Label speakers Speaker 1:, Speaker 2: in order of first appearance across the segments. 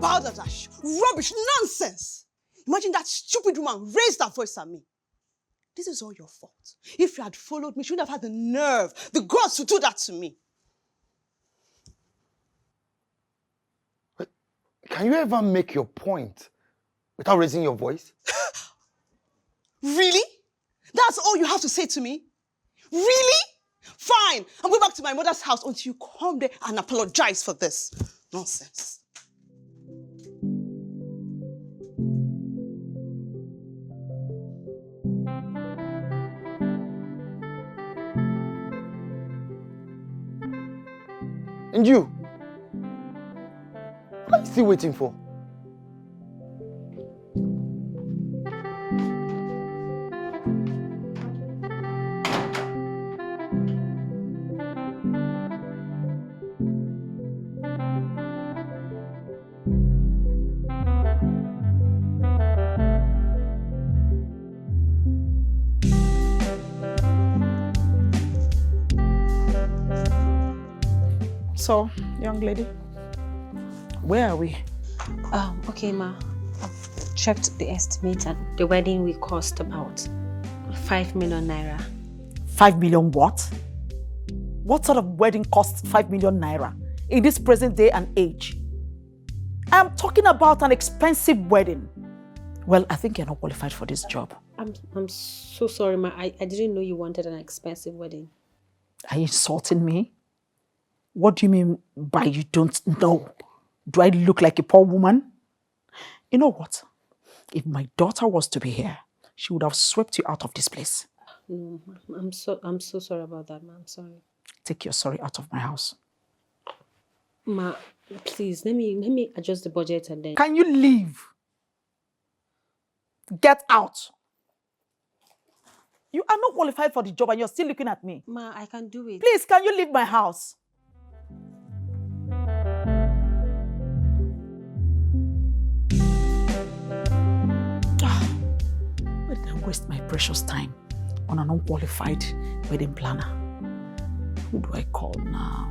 Speaker 1: balderdash, rubbish, nonsense. Imagine that stupid woman raised her voice at me. This is all your fault. If you had followed me, you wouldn't have had the nerve, the guts to do that to me.
Speaker 2: But can you ever make your point without raising your voice?
Speaker 1: Really? That's all you have to say to me? Really? Fine. I'm going back to my mother's house until you come there and apologize for this. Nonsense.
Speaker 2: And you? What are you still waiting for?
Speaker 3: So, young lady, where are we?
Speaker 4: Okay, ma. I've checked the estimate and the wedding will cost about 5 million naira.
Speaker 3: 5 million what? What sort of wedding costs 5 million naira in this present day and age? I'm talking about an expensive wedding. Well, I think you're not qualified for this job.
Speaker 4: I'm so sorry, ma. I didn't know you wanted an expensive wedding.
Speaker 3: Are you insulting me? What do you mean by you don't know? Do I look like a poor woman? You know what? If my daughter was to be here, she would have swept you out of this place.
Speaker 4: No, I'm so sorry about that, ma. I'm sorry.
Speaker 3: Take your sorry out of my house.
Speaker 4: Ma, please, let me adjust the budget and then...
Speaker 3: Can you leave? Get out. You are not qualified for the job and you're still looking at me.
Speaker 4: Ma, I can do it.
Speaker 3: Please, can you leave my house? Why did I waste my precious time on an unqualified wedding planner? Who do I call now?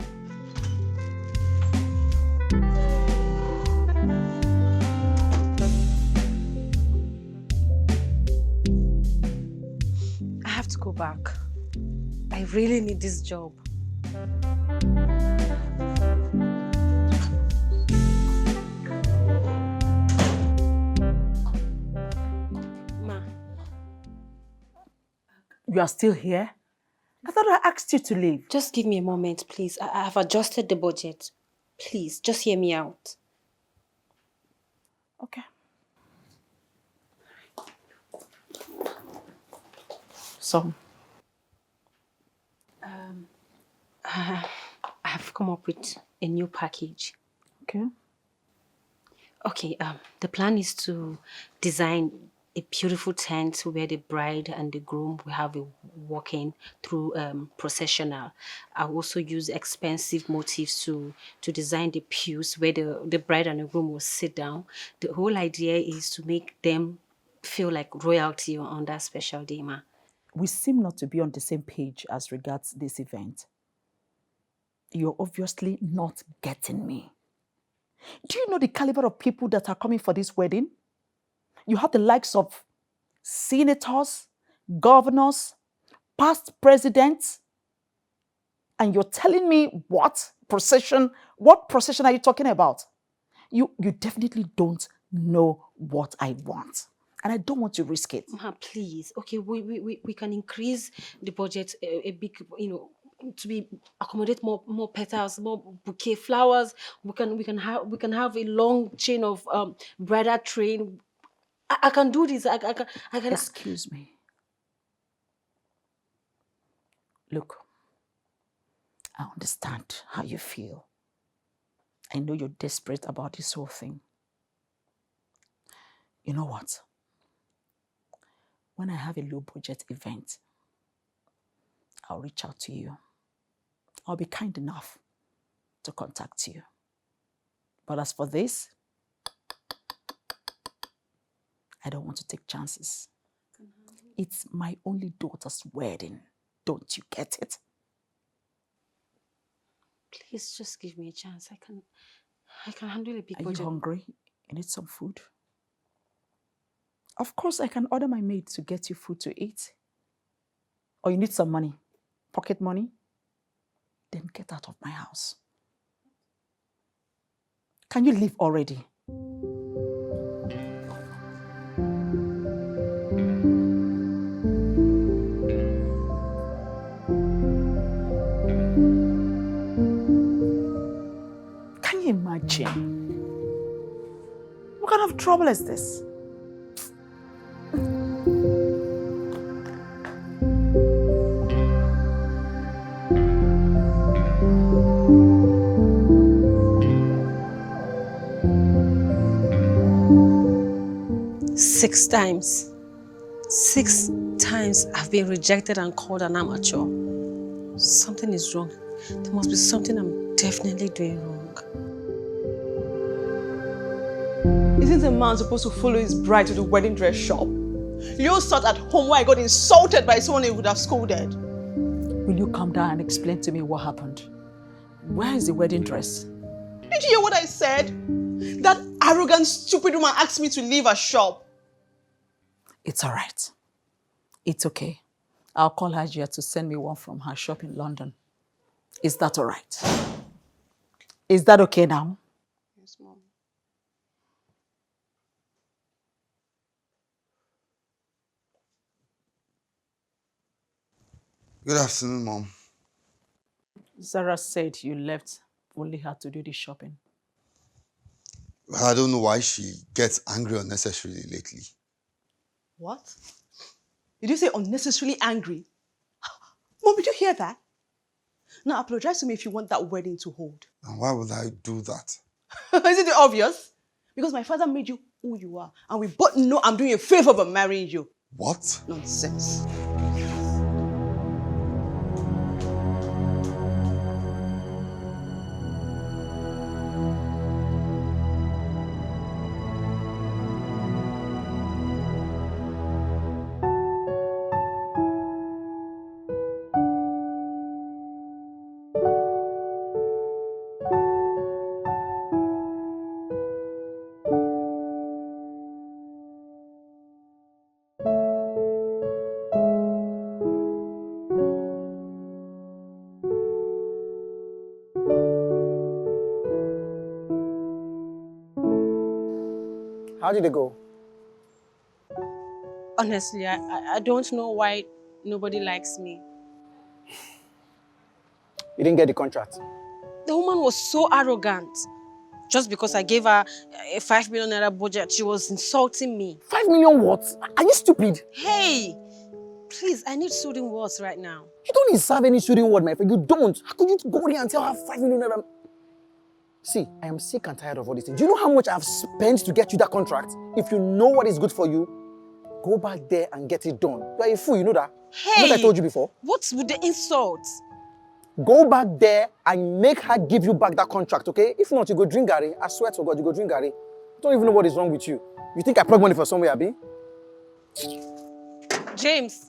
Speaker 4: I have to go back. I really need this job. Ma.
Speaker 3: You are still here? I thought I asked you to leave.
Speaker 4: Just give me a moment, please. I have adjusted the budget. Please, just hear me out.
Speaker 3: Okay. So?
Speaker 4: I have come up with a new package.
Speaker 3: Okay.
Speaker 4: Okay, the plan is to design a beautiful tent where the bride and the groom will have a walking through processional. I'll also use expensive motifs to design the pews where the bride and the groom will sit down. The whole idea is to make them feel like royalty on that special day, ma.
Speaker 3: We seem not to be on the same page as regards this event. You're obviously not getting me. Do you know the caliber of people that are coming for this wedding? You have the likes of senators, governors, past presidents, and you're telling me what procession are you talking about? You definitely don't know what I want. And I don't want to risk it.
Speaker 4: Ma, please. Okay, we can increase the budget a big, to accommodate more petals, more bouquet flowers. We can have a long chain of bridal train. I can do this. I can.
Speaker 3: Excuse me. Look, I understand how you feel. I know you're desperate about this whole thing. You know what? When I have a low budget event, I'll reach out to you. I'll be kind enough to contact you. But as for this, I don't want to take chances. It's my only daughter's wedding. Don't you get it?
Speaker 4: Please just give me a chance. I can handle a big
Speaker 3: Are you
Speaker 4: budget.
Speaker 3: hungry? You need some food? Of course, I can order my maid to get you food to eat. Or you need some money, pocket money? Then get out of my house. Can you leave already? Can you imagine? What kind of trouble is this?
Speaker 4: 6 times. 6 times I've been rejected and called an amateur. Something is wrong. There must be something I'm definitely doing wrong.
Speaker 1: Isn't a man supposed to follow his bride to the wedding dress shop? You sat at home where I got insulted by someone he would have scolded.
Speaker 3: Will you come down and explain to me what happened? Where is the wedding dress?
Speaker 1: Did you hear what I said? That arrogant, stupid woman asked me to leave her shop.
Speaker 3: It's all right. It's okay. I'll call Hajia to send me one from her shop in London. Is that all right? Is that okay now?
Speaker 1: Yes, Mom.
Speaker 2: Good afternoon, Mom.
Speaker 3: Zara said you left only her to do the shopping.
Speaker 2: Well, I don't know why she gets angry unnecessarily lately.
Speaker 1: What? Did you say unnecessarily angry? Mom, did you hear that? Now apologize to me if you want that wedding to hold.
Speaker 2: And why would I do that?
Speaker 1: Isn't it obvious? Because my father made you who you are, and we both know I'm doing a favor by marrying you.
Speaker 2: What?
Speaker 1: Nonsense.
Speaker 5: How did it go?
Speaker 4: Honestly, I don't know why nobody likes me.
Speaker 5: You didn't get the contract.
Speaker 4: The woman was so arrogant. Just because I gave her a 5 million naira budget, she was insulting me.
Speaker 5: 5 million what? Are you stupid?
Speaker 4: Hey, please, I need soothing words right now.
Speaker 5: You don't deserve any soothing word, my friend. You don't. How could you go there and tell her 5 million naira? See, I am sick and tired of all these things. Do you know how much I've spent to get you that contract? If you know what is good for you, go back there and get it done. You are a fool, you know that?
Speaker 4: Hey!
Speaker 5: What I told you before?
Speaker 4: What's with the insults?
Speaker 5: Go back there and make her give you back that contract, okay? If not, you go drink Gary. I swear to God, you go drink Gary. I don't even know what is wrong with you. You think I plug money for somewhere, Abi?
Speaker 4: James.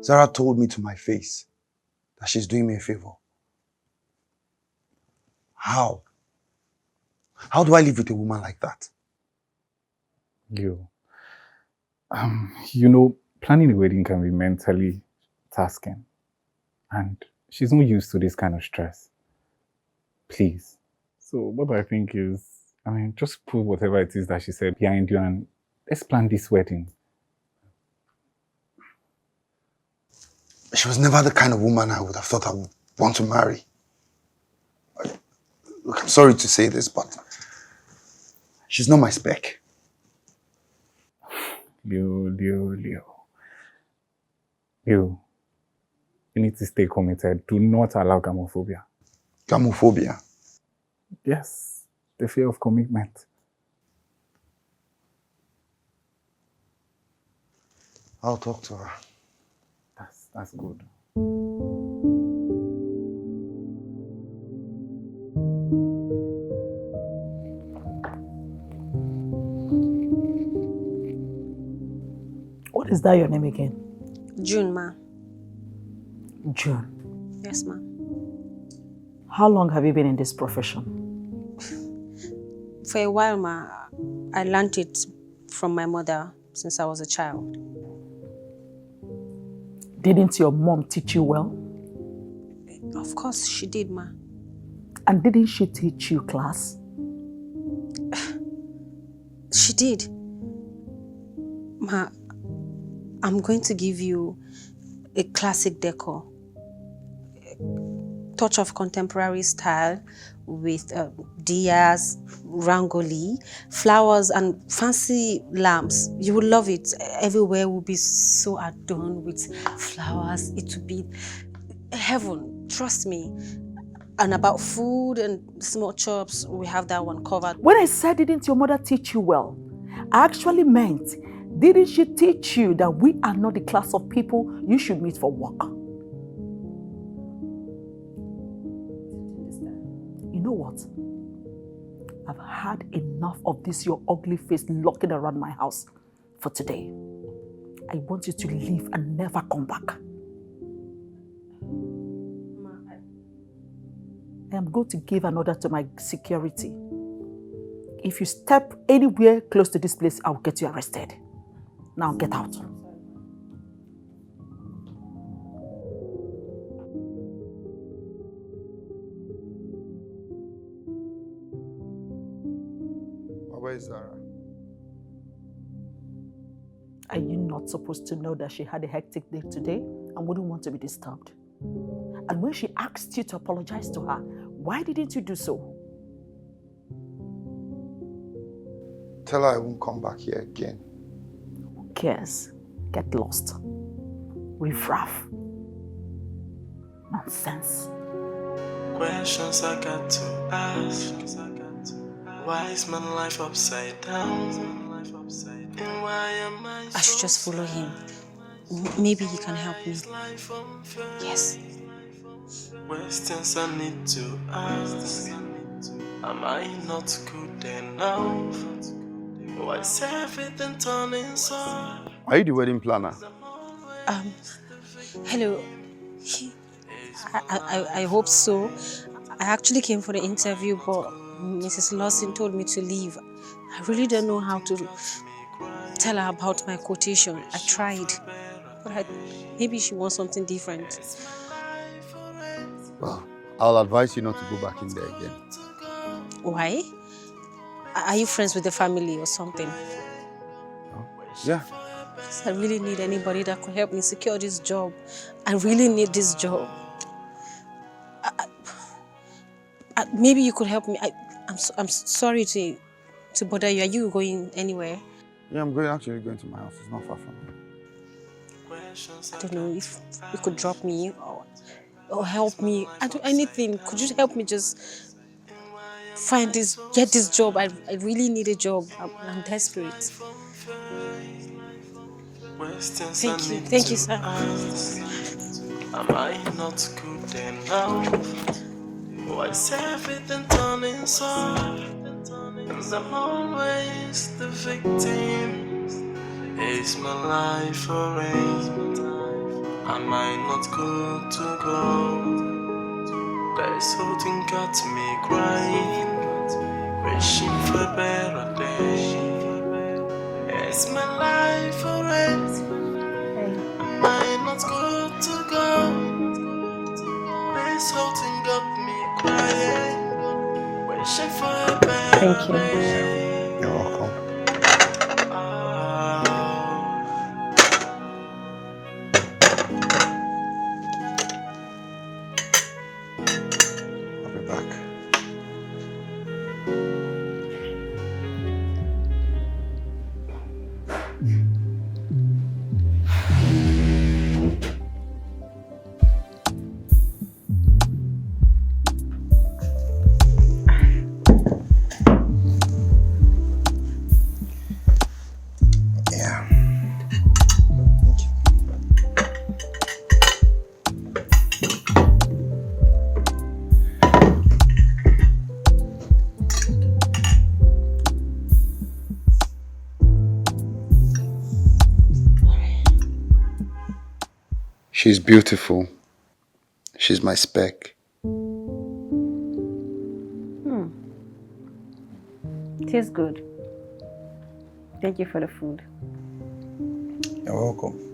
Speaker 2: Zara told me to my face that she's doing me a favor. How? How do I live with a woman like that?
Speaker 6: You know, planning a wedding can be mentally tasking. And she's not used to this kind of stress. Please. So what I think is, just put whatever it is that she said behind you and let's plan this wedding.
Speaker 2: She was never the kind of woman I would have thought I would want to marry. Look, I'm sorry to say this, but she's not my spec.
Speaker 6: Leo. You need to stay committed. Do not allow gamophobia.
Speaker 2: Gamophobia?
Speaker 6: Yes, the fear of commitment.
Speaker 2: I'll talk to her.
Speaker 6: That's good.
Speaker 3: What is that your name again?
Speaker 4: June, ma.
Speaker 3: June.
Speaker 4: Yes, ma.
Speaker 3: How long have you been in this profession?
Speaker 4: For a while, ma. I learned it from my mother since I was a child.
Speaker 3: Didn't your mom teach you well?
Speaker 4: Of course, she did, ma.
Speaker 3: And didn't she teach you class?
Speaker 4: She did. Ma, I'm going to give you a classic decor. Touch of contemporary style with diyas, rangoli, flowers and fancy lamps. You will love it. Everywhere will be so adorned with flowers. It will be heaven, trust me. And about food and small chops, we have that one covered.
Speaker 3: When I said, didn't your mother teach you well, I actually meant, didn't she teach you that we are not the class of people you should meet for work? You know what? I've had enough of this your ugly face lurking around my house for today. I want you to leave and never come back. I am going to give an order to my security. If you step anywhere close to this place, I'll get you arrested. Now get out.
Speaker 2: Where is Zara?
Speaker 3: Are you not supposed to know that she had a hectic day today and wouldn't want to be disturbed? And when she asked you to apologize to her, why didn't you do so?
Speaker 2: Tell her I won't come back here again.
Speaker 3: Who cares? Get lost. Riffraff. Nonsense.
Speaker 7: Questions I got to ask. Why is my life upside down? And why am
Speaker 4: I should just follow him. Maybe he can help me. Yes.
Speaker 7: Questions I need to ask. Am I not good enough? Why is everything turning sour?
Speaker 2: Are you the wedding planner?
Speaker 4: Hello. I hope so. I actually came for the interview, but Mrs. Lawson told me to leave. I really don't know how to tell her about my quotation. I tried, but maybe she wants something different.
Speaker 2: Well, I'll advise you not to go back in there again.
Speaker 4: Why? Are you friends with the family or something?
Speaker 2: Yeah.
Speaker 4: I really need anybody that could help me secure this job. I really need this job. Maybe you could help me. I'm sorry to bother you. Are you going anywhere?
Speaker 2: Yeah, I'm actually going to my house. It's not far from here.
Speaker 4: I don't know if you could drop me or help me. I do anything. Could you help me just get this job? I really need a job. I'm desperate. Thank you, sir.
Speaker 7: Am I not good enough? Why is everything turning sour? Cause I'm always the victim. Is my life a race? Am I not good to go? There's something got me crying, wishing for a better day. Is my life a race? Am I not good to go? There's something got me crying, wishing for a better day.
Speaker 2: You're welcome. I'll be back. She's beautiful. She's my spec.
Speaker 4: Tastes good. Thank you for the food.
Speaker 5: You're welcome.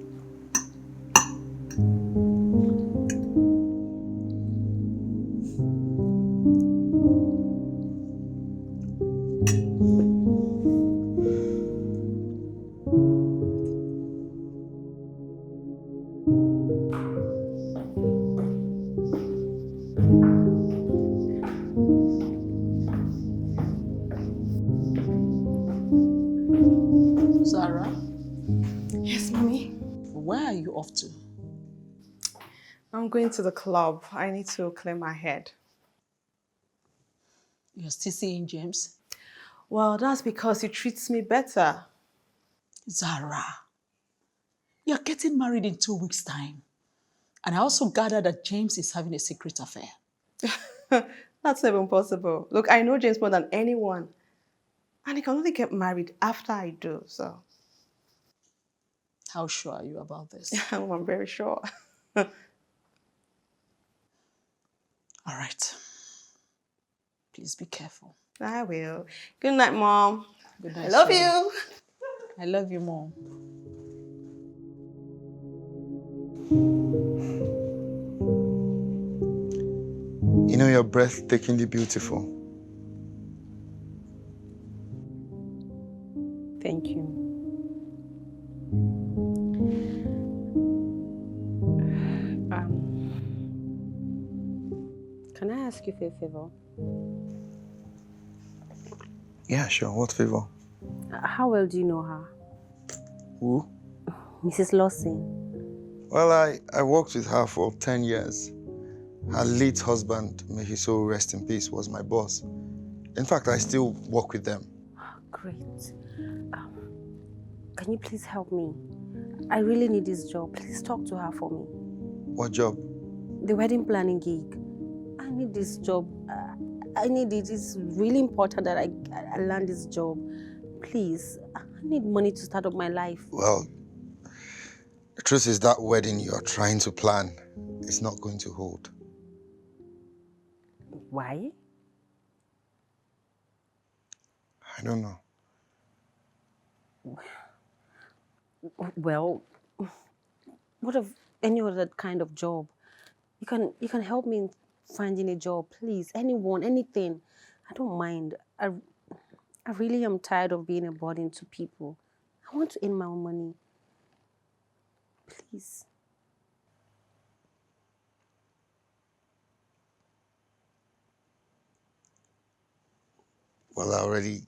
Speaker 3: Zara,
Speaker 1: Yes, mommy.
Speaker 3: where are you off to?
Speaker 1: I'm going to the club. I need to clear my head.
Speaker 3: You're still seeing James?
Speaker 1: Well, that's because he treats me better.
Speaker 3: Zara, you're getting married in 2 weeks' time. And I also gathered that James is having a secret affair.
Speaker 1: That's not even possible. Look, I know James more than anyone. And he can only get married after I do, so.
Speaker 3: How sure are you about this?
Speaker 1: I'm very sure.
Speaker 3: All right. Please be careful.
Speaker 1: I will. Good night, Mom.
Speaker 3: Good night,
Speaker 1: I love
Speaker 3: sweetie.
Speaker 1: you.
Speaker 3: I love you more.
Speaker 2: You know, you're breathtakingly beautiful.
Speaker 4: Thank you. Can I ask you for a favor?
Speaker 2: Yeah, sure. What favor?
Speaker 4: How well do you know her?
Speaker 2: Who?
Speaker 4: Mrs. Lawson.
Speaker 2: Well, I worked with her for 10 years. Her late husband, may he so rest in peace, was my boss. In fact, I still work with them.
Speaker 4: Great. Can you please help me? I really need this job. Please talk to her for me.
Speaker 2: What job?
Speaker 4: The wedding planning gig. I need this job. I need it. It's really important that I land this job. Please, I need money to start up my life.
Speaker 2: Well, the truth is that wedding you're trying to plan is not going to hold.
Speaker 4: Why?
Speaker 2: I don't know.
Speaker 4: Well, what of any other kind of job? You can help me in finding a job, please. Anyone, anything. I don't mind. I really am tired of being a burden to people. I want to earn my own money. Please.
Speaker 2: Well, I already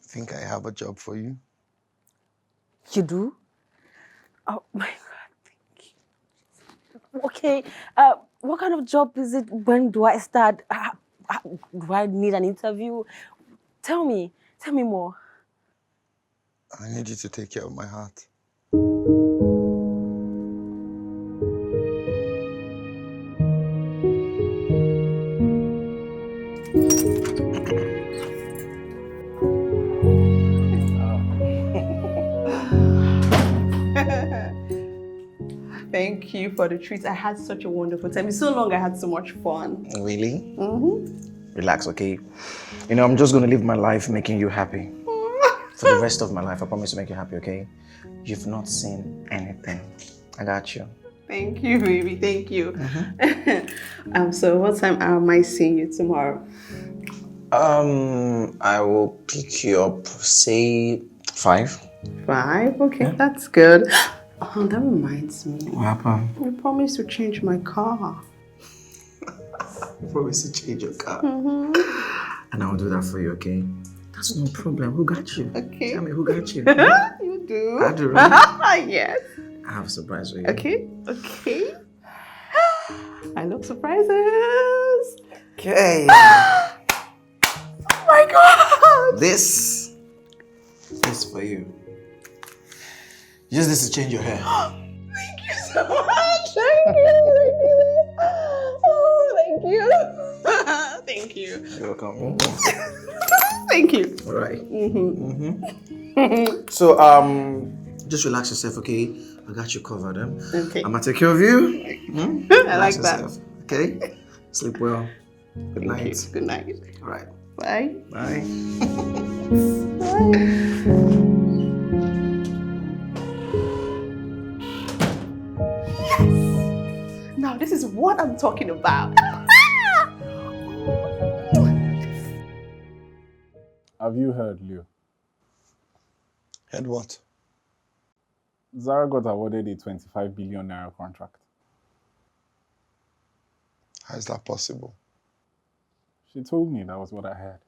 Speaker 2: think I have a job for you.
Speaker 4: You do? Oh my God, thank you. Okay, what kind of job is it? When do I start? Do I need an interview? Tell me more.
Speaker 2: I need you to take care of my heart.
Speaker 1: Thank you for the treat. I had such a wonderful time. It's so long I had so much fun.
Speaker 5: Really? Relax, okay? You know, I'm just gonna live my life making you happy. For the rest of my life, I promise to make you happy, okay? You've not seen anything. I got you.
Speaker 1: Thank you, baby. Thank you. So what time am I seeing you tomorrow?
Speaker 5: I will pick you up, say 5.
Speaker 1: 5? Okay, that's good. Oh, that reminds me.
Speaker 5: What happened?
Speaker 1: I promised to change my car.
Speaker 5: You promised to change your car. And I'll do that for you, okay? That's no problem. Who got you?
Speaker 1: Okay.
Speaker 5: Tell me, who got you?
Speaker 1: You do.
Speaker 5: I do, right?
Speaker 1: Yes.
Speaker 5: I have a surprise for you.
Speaker 1: Okay. I love surprises.
Speaker 5: Okay.
Speaker 1: Oh my God.
Speaker 5: This is for you. Use this to change your hair.
Speaker 1: Thank you so much. Thank you. Oh, thank you. Thank you.
Speaker 5: You're welcome.
Speaker 1: Thank you.
Speaker 5: All right. So, Just relax yourself, okay? I got you covered,
Speaker 1: Okay.
Speaker 5: I'm gonna take care of you.
Speaker 1: I like that.
Speaker 5: Yourself, okay? Sleep well. Good night.
Speaker 1: Good night.
Speaker 5: All right.
Speaker 1: Bye.
Speaker 5: Bye.
Speaker 1: Now this is what I'm talking about.
Speaker 6: Have you heard, Leo?
Speaker 2: Heard what?
Speaker 6: Zara got awarded a 25 billion naira contract.
Speaker 2: How is that possible?
Speaker 6: She told me that was what I heard.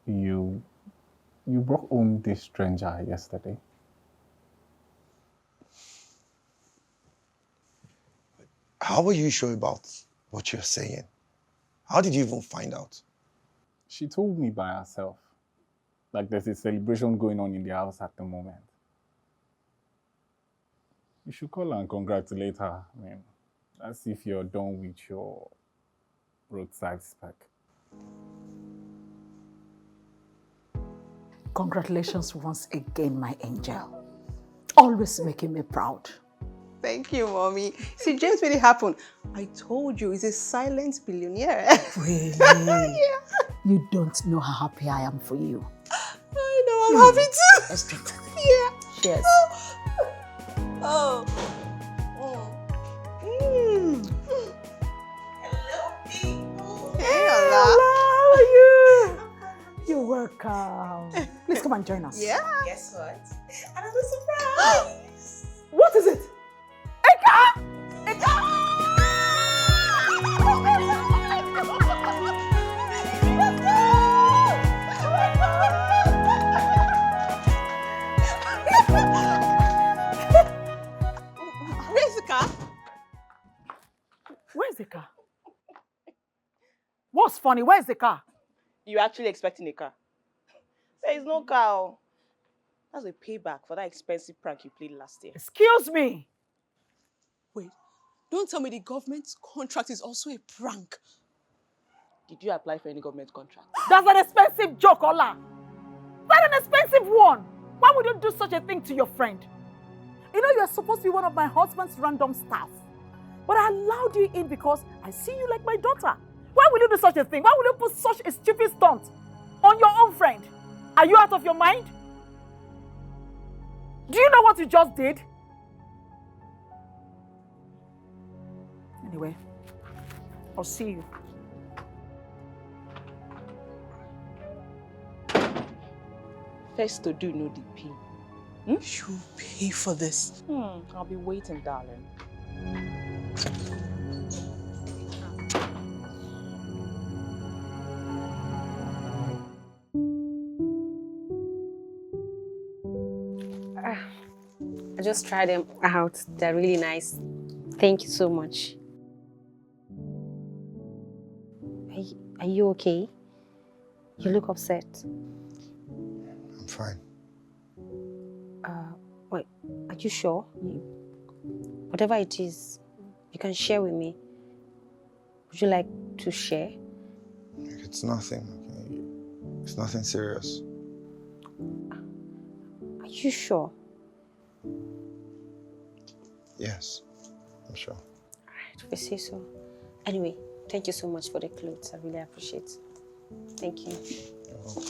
Speaker 6: You brought home this stranger yesterday.
Speaker 2: How are you sure about what you're saying? How did you even find out?
Speaker 6: She told me by herself. Like there's a celebration going on in the house at the moment. You should call her and congratulate her. I mean, as if you're done with your roadside spec.
Speaker 3: Congratulations once again, my angel. Always making me proud.
Speaker 1: Thank you, Mommy. See, James made it happen. I told you, he's a silent billionaire.
Speaker 3: Really?
Speaker 1: Yeah.
Speaker 3: You don't know how happy I am for you.
Speaker 1: I know, I'm happy too.
Speaker 3: Let's drink.
Speaker 1: Yeah.
Speaker 3: Cheers.
Speaker 1: Oh. Hello, people. Hey, Ola.
Speaker 3: How are you? You're welcome. Please come and join us.
Speaker 1: Yeah.
Speaker 8: Guess what? Another surprise!
Speaker 3: What is it? Eka! Eka!
Speaker 1: Where's the car?
Speaker 3: Where's the car? What's funny? Where's the car?
Speaker 8: You're actually expecting a car? There is no car. That's a payback for that expensive prank you played last year.
Speaker 3: Excuse me.
Speaker 1: Wait, don't tell me the government's contract is also a prank.
Speaker 8: Did you apply for any government contract?
Speaker 3: That's an expensive joke, Ola. That's an expensive one. Why would you do such a thing to your friend? You know you're supposed to be one of my husband's random staff. But I allowed you in because I see you like my daughter. Why would you do such a thing? Why would you put such a stupid stunt on your own friend? Are you out of your mind? Do you know what you just did? Anyway, I'll see you.
Speaker 8: First to do, no the pay.
Speaker 1: You pay for this.
Speaker 8: I'll be waiting, darling.
Speaker 4: I just tried them out. They're really nice. Thank you so much. Are you okay? You look upset.
Speaker 2: I'm fine.
Speaker 4: Wait, are you sure? Whatever it is, you can share with me. Would you like to share?
Speaker 2: It's nothing, okay? It's nothing serious.
Speaker 4: Are you sure?
Speaker 2: Yes, I'm sure.
Speaker 4: Alright, if you say so. Anyway, thank you so much for the clothes. I really appreciate it. Thank you.
Speaker 2: You're welcome.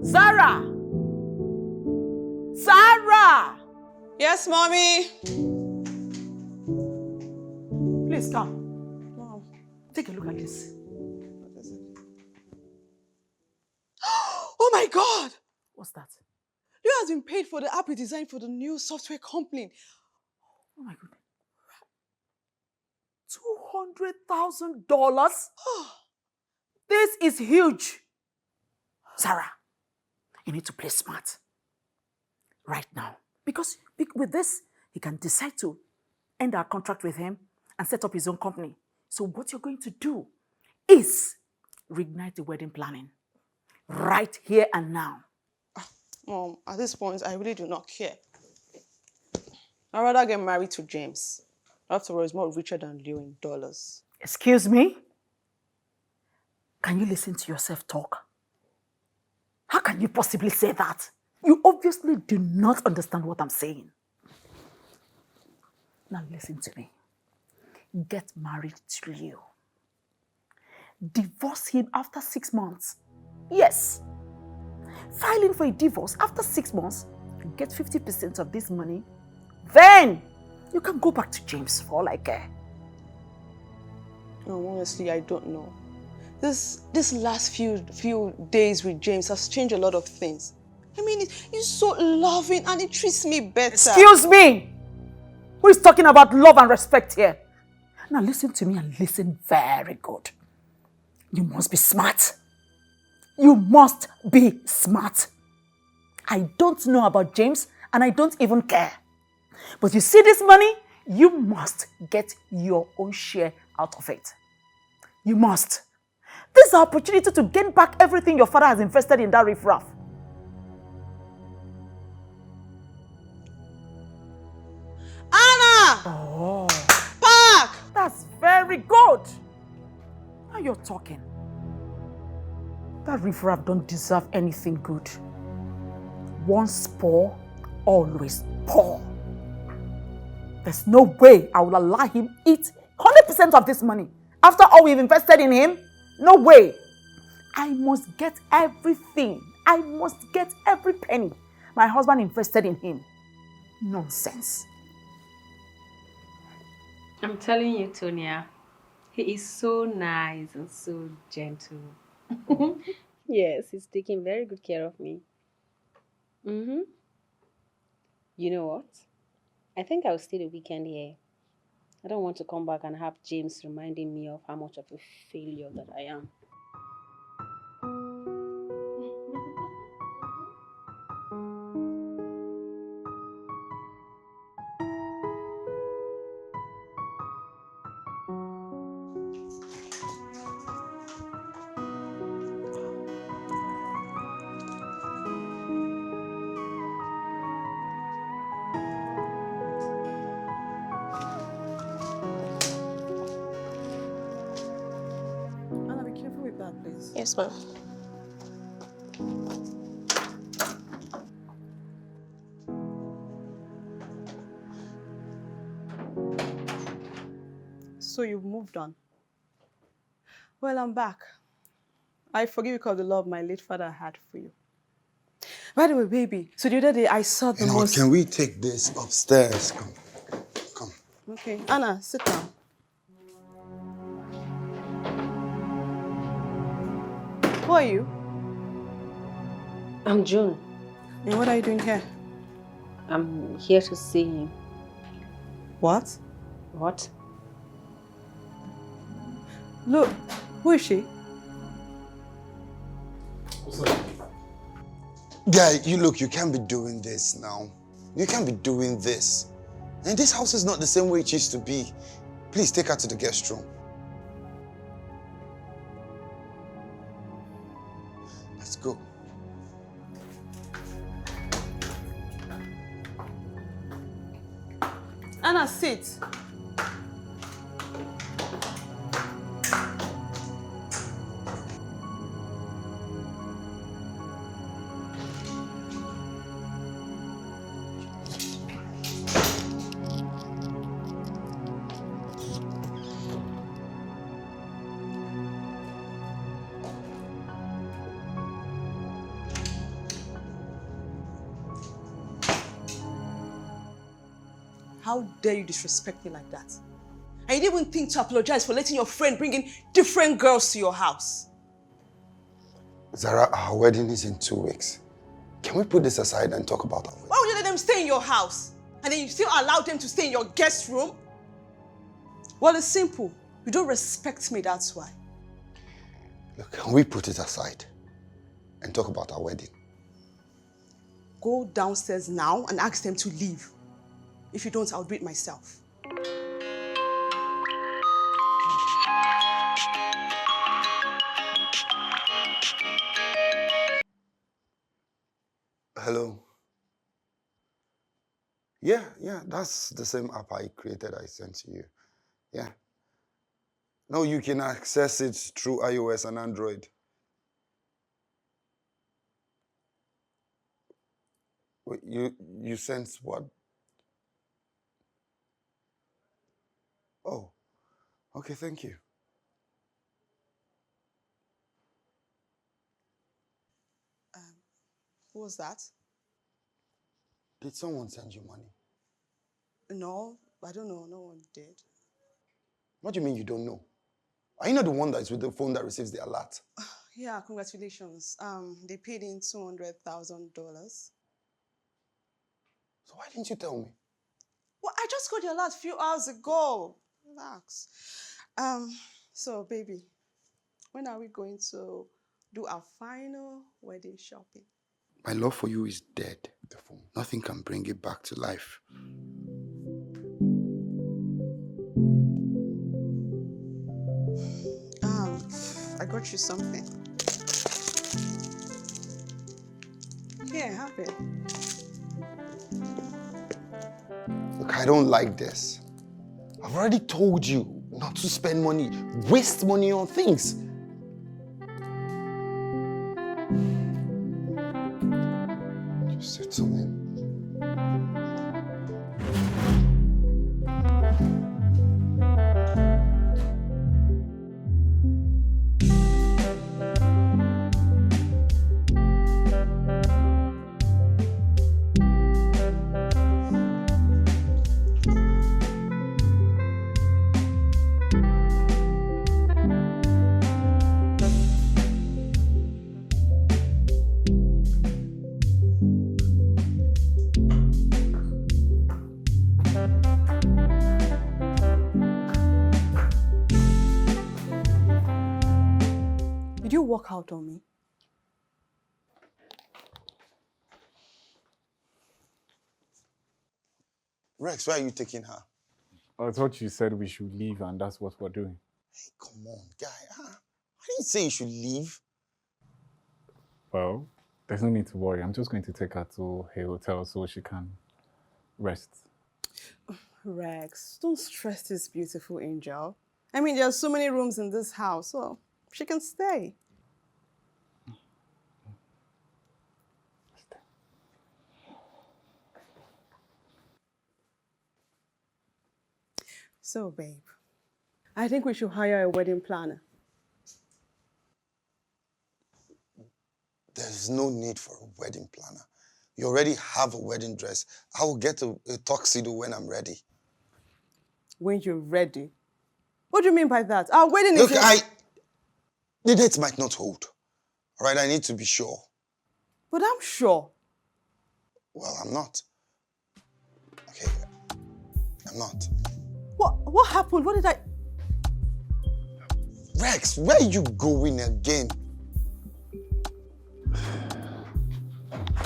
Speaker 3: Zara! Zara!
Speaker 1: Yes, Mommy.
Speaker 3: Please come.
Speaker 1: Mom,
Speaker 3: Take a look at this.
Speaker 1: what is it? Oh my God!
Speaker 3: What's that?
Speaker 1: You has been paid for the app we designed for the new software company.
Speaker 3: Oh my goodness. $200,000? This is huge. Zara, you need to play smart right now. Because with this, he can decide to end our contract with him, and set up his own company. So what you're going to do is reignite the wedding planning. Right here and now.
Speaker 1: Mom, at this point, I really do not care. I'd rather get married to James. After all, he's more richer than Leo in dollars.
Speaker 3: Excuse me? Can you listen to yourself talk? How can you possibly say that? You obviously do not understand what I'm saying. Now listen to me. Get married to Leo. Divorce him after 6 months. Yes. Filing for a divorce after 6 months, get 50% of this money. Then you can go back to James for all I care.
Speaker 1: No, honestly, I don't know. This last few days with James has changed a lot of things. I mean, he's so loving and he treats me better.
Speaker 3: Excuse me! Who is talking about love and respect here? Now listen to me and listen very good. You must be smart. You must be smart. I don't know about James and I don't even care. But you see this money? You must get your own share out of it. You must. This is an opportunity to gain back everything your father has invested in that riffraff.
Speaker 1: Anna!
Speaker 3: Oh.
Speaker 1: Park!
Speaker 3: That's very good. Now you're talking. That riffraff don't deserve anything good. Once poor, always poor. There's no way I will allow him eat 100% of this money. After all we've invested in him, no way. I must get everything. I must get every penny my husband invested in him. Nonsense.
Speaker 4: I'm telling you, Tonya, he is so nice and so gentle. Yes, he's taking very good care of me. You know what? I think I'll stay the weekend here. I don't want to come back and have James reminding me of how much of a failure that I am.
Speaker 1: Anna, be careful with that, please.
Speaker 8: Yes, ma'am.
Speaker 1: So you've moved on. Well, I'm back. I forgive you because of the love my late father had for you. By the way, baby, so the other day I saw the most...
Speaker 2: Can we take this upstairs? Come.
Speaker 1: Okay, Anna, sit down. Who are you?
Speaker 4: I'm June.
Speaker 1: And what are you doing here?
Speaker 4: I'm here to see him.
Speaker 1: What?
Speaker 4: What?
Speaker 1: Look, who is she?
Speaker 2: Guy, you can't be doing this now. You can't be doing this. And this house is not the same way it used to be. Please take her to the guest room. Let's go.
Speaker 1: Anna, sit. How dare you disrespect me like that? And you didn't even think to apologize for letting your friend bring in different girls to your house.
Speaker 2: Zara, our wedding is in 2 weeks. Can we put this aside and talk about our wedding?
Speaker 1: Why would you let them stay in your house? And then you still allow them to stay in your guest room? Well, it's simple. You don't respect me, that's why.
Speaker 2: Look, can we put it aside and talk about our wedding?
Speaker 1: Go downstairs now and ask them to leave. If you don't, I'll do it myself.
Speaker 2: Hello. Yeah, that's the same app I created, I sent to you. Yeah. No, you can access it through iOS and Android. Wait, you sent what? Oh, okay, thank you.
Speaker 1: Who was that?
Speaker 2: Did someone send you money?
Speaker 1: No, I don't know. No one did.
Speaker 2: What do you mean you don't know? Are you not the one that is with the phone that receives the alert?
Speaker 1: Yeah, congratulations. They paid in $200,000.
Speaker 2: So why didn't you tell me?
Speaker 1: Well, I just got the alert a few hours ago. Relax. So baby, when are we going to do our final wedding shopping?
Speaker 2: My love for you is dead. The phone. Nothing can bring it back to life.
Speaker 1: I got you something. Here, have it.
Speaker 2: Look, I don't like this. I've already told you not to spend money, waste money on things. Just settle in.
Speaker 1: Did you walk out on me?
Speaker 2: Rex, where are you taking her?
Speaker 6: I thought you said we should leave and that's what we're doing.
Speaker 2: Hey, come on, guy. I didn't say you should leave.
Speaker 6: Well, there's no need to worry. I'm just going to take her to a hotel so she can rest.
Speaker 1: Rex, don't stress this beautiful angel. I mean, there are so many rooms in this house, so she can stay. So, babe, I think we should hire a wedding planner.
Speaker 2: There's no need for a wedding planner. You already have a wedding dress. I will get a tuxedo when I'm ready.
Speaker 1: When you're ready? What do you mean by that? Our wedding
Speaker 2: Look,
Speaker 1: is...
Speaker 2: the dates might not hold. All right, I need to be sure.
Speaker 1: But I'm sure.
Speaker 2: Well, I'm not. Okay, I'm not.
Speaker 1: What happened? What did I...
Speaker 2: Rex, where are you going again?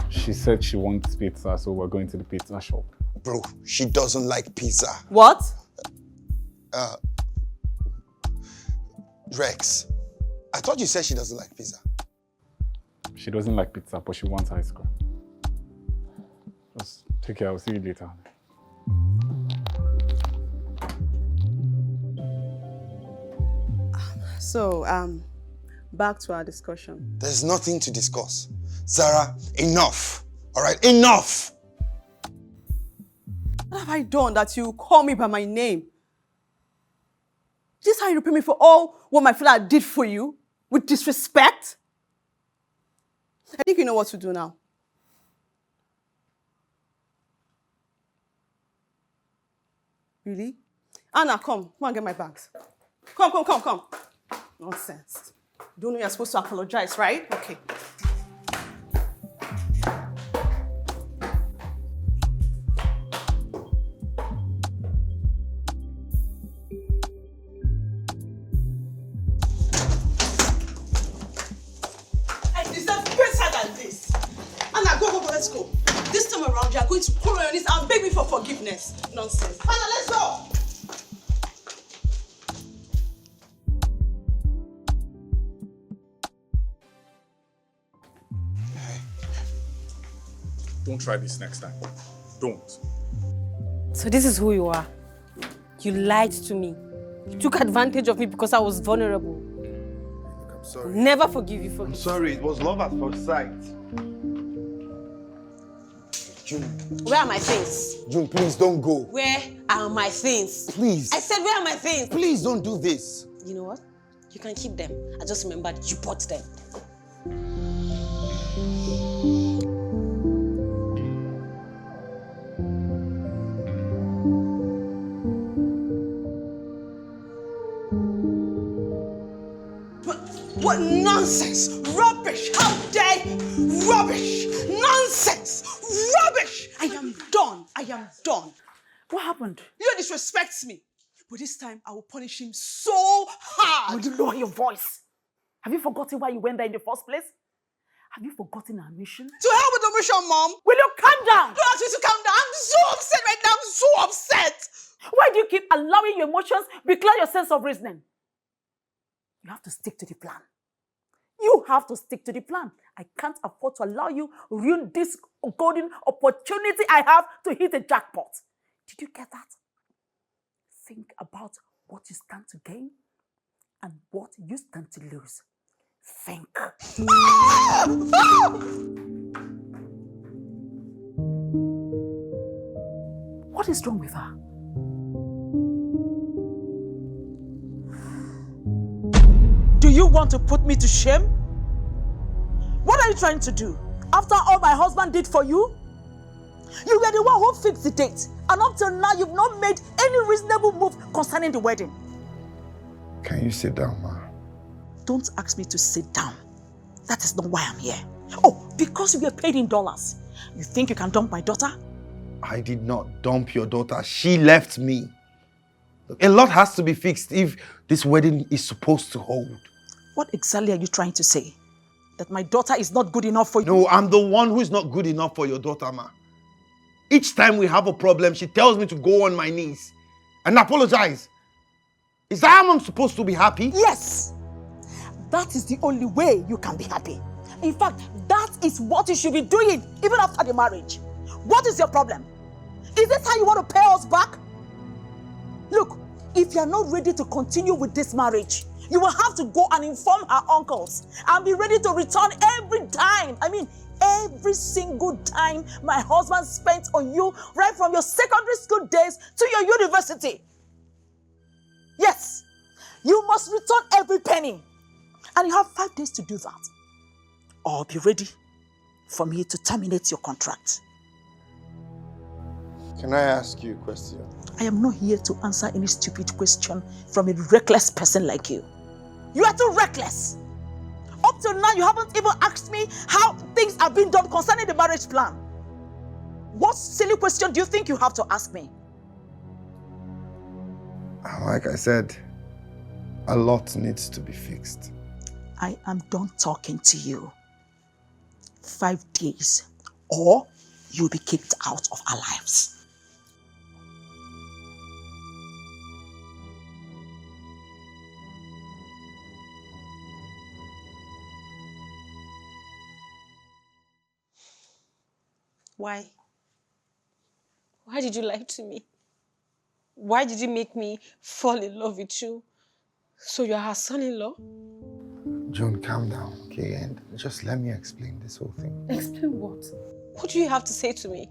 Speaker 6: She said she wants pizza, so we're going to the pizza shop.
Speaker 2: Bro, she doesn't like pizza.
Speaker 1: What?
Speaker 2: Rex, I thought you said she doesn't like pizza.
Speaker 6: She doesn't like pizza, but she wants ice cream. Just take care. I'll see you later.
Speaker 1: So, back to our discussion.
Speaker 2: There's nothing to discuss. Zara, enough. All right, enough.
Speaker 1: What have I done that you call me by my name? Is this how you repay me for all what my father did for you? With disrespect? I think you know what to do now. Really? Anna, come and get my bags. Come. Nonsense. You don't know you're supposed to apologize, right? Okay. I deserve better than this. Anna, go, let's go. This time around, you are going to call on your knees and beg me for forgiveness. Nonsense. Anna, let's go.
Speaker 6: Don't try this next time. Don't.
Speaker 4: So this is who you are. You lied to me. You took advantage of me because I was vulnerable.
Speaker 2: I'm sorry.
Speaker 4: Never forgive you for
Speaker 2: I'm
Speaker 4: this.
Speaker 2: sorry, it was love at first sight.
Speaker 5: June,
Speaker 1: Where are my things?
Speaker 5: June, please don't go.
Speaker 1: Where are my things?
Speaker 5: Please.
Speaker 1: I said, where are my things?
Speaker 5: Please don't do this.
Speaker 1: You know what? You can keep them. I just remembered you bought them. What nonsense! Rubbish! How dare you! Rubbish! Nonsense! Rubbish! I am done. I am done.
Speaker 3: What happened?
Speaker 1: You don't disrespect me. But this time, I will punish him so hard.
Speaker 3: Will you lower your voice? Have you forgotten why you went there in the first place? Have you forgotten our mission?
Speaker 1: To hell with the mission, Mom.
Speaker 3: Will you calm down?
Speaker 1: Don't ask me to calm down. I'm so upset right now. I'm so upset.
Speaker 3: Why do you keep allowing your emotions becloud your sense of reasoning? You have to stick to the plan. You have to stick to the plan. I can't afford to allow you ruin this golden opportunity I have to hit a jackpot. Did you get that? Think about what you stand to gain and what you stand to lose. Think. What is wrong with her?
Speaker 9: Do you want to put me to shame? What are you trying to do? After all my husband did for you? You were the one who fixed the date, and up till now you've not made any reasonable move concerning the wedding.
Speaker 2: Can you sit down, Ma?
Speaker 9: Don't ask me to sit down. That is not why I'm here. Oh, because you were paid in dollars. You think you can dump my daughter?
Speaker 2: I did not dump your daughter. She left me. A lot has to be fixed if this wedding is supposed to hold.
Speaker 9: What exactly are you trying to say? That my daughter is not good enough for you?
Speaker 2: No, I'm the one who is not good enough for your daughter, Ma. Each time we have a problem, she tells me to go on my knees and apologize. Is that how I'm supposed to be happy?
Speaker 9: Yes! That is the only way you can be happy. In fact, that is what you should be doing even after the marriage. What is your problem? Is this how you want to pay us back? Look, if you are not ready to continue with this marriage, you will have to go and inform her uncles and be ready to return every dime. I mean, every single dime my husband spent on you right from your secondary school days to your university. Yes, you must return every penny. And you have 5 days to do that. Or be ready for me to terminate your contract.
Speaker 2: Can I ask you a question?
Speaker 9: I am not here to answer any stupid question from a reckless person like you. You are too reckless. Up till now, you haven't even asked me how things are being done concerning the marriage plan. What silly question do you think you have to ask me?
Speaker 2: Like I said, a lot needs to be fixed.
Speaker 9: I am done talking to you. 5 days, or you'll be kicked out of our lives.
Speaker 4: Why? Why did you lie to me? Why did you make me fall in love with you? So you're her son-in-law?
Speaker 2: John, calm down, okay? And just let me explain this whole thing.
Speaker 4: Explain what? What do you have to say to me?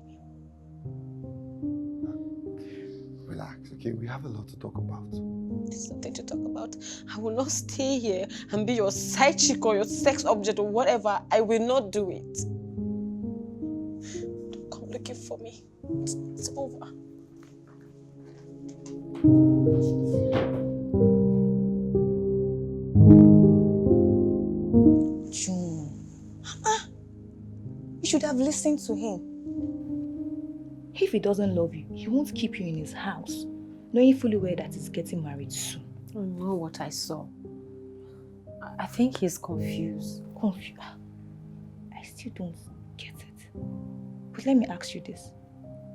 Speaker 2: Relax, okay? We have a lot to talk about.
Speaker 4: There's nothing to talk about. I will not stay here and be your side chick or your sex object or whatever. I will not do it. Don't come looking for me. It's over.
Speaker 10: You should have listened to him.
Speaker 11: If he doesn't love you, he won't keep you in his house, knowing fully well that he's getting married soon.
Speaker 4: I know what I saw. I think he's confused.
Speaker 11: Confused? I still don't get it. But let me ask you this.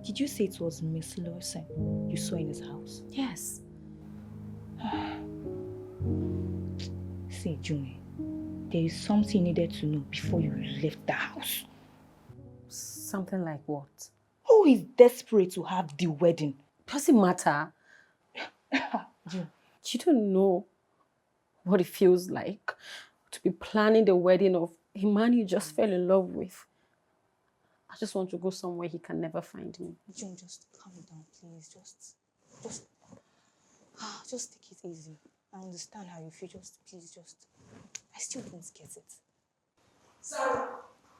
Speaker 11: Did you say it was Miss Lawson you saw in his house?
Speaker 4: Yes.
Speaker 11: See, June, there is something you needed to know before you left the house.
Speaker 4: Something like what?
Speaker 11: Who is desperate to have the wedding?
Speaker 4: Doesn't matter. You don't know what it feels like to be planning the wedding of a man you just fell in love with. I just want to go somewhere he can never find me.
Speaker 10: June, just calm down, please. Just take it easy. I understand how you feel. I still don't get it.
Speaker 1: Sarah,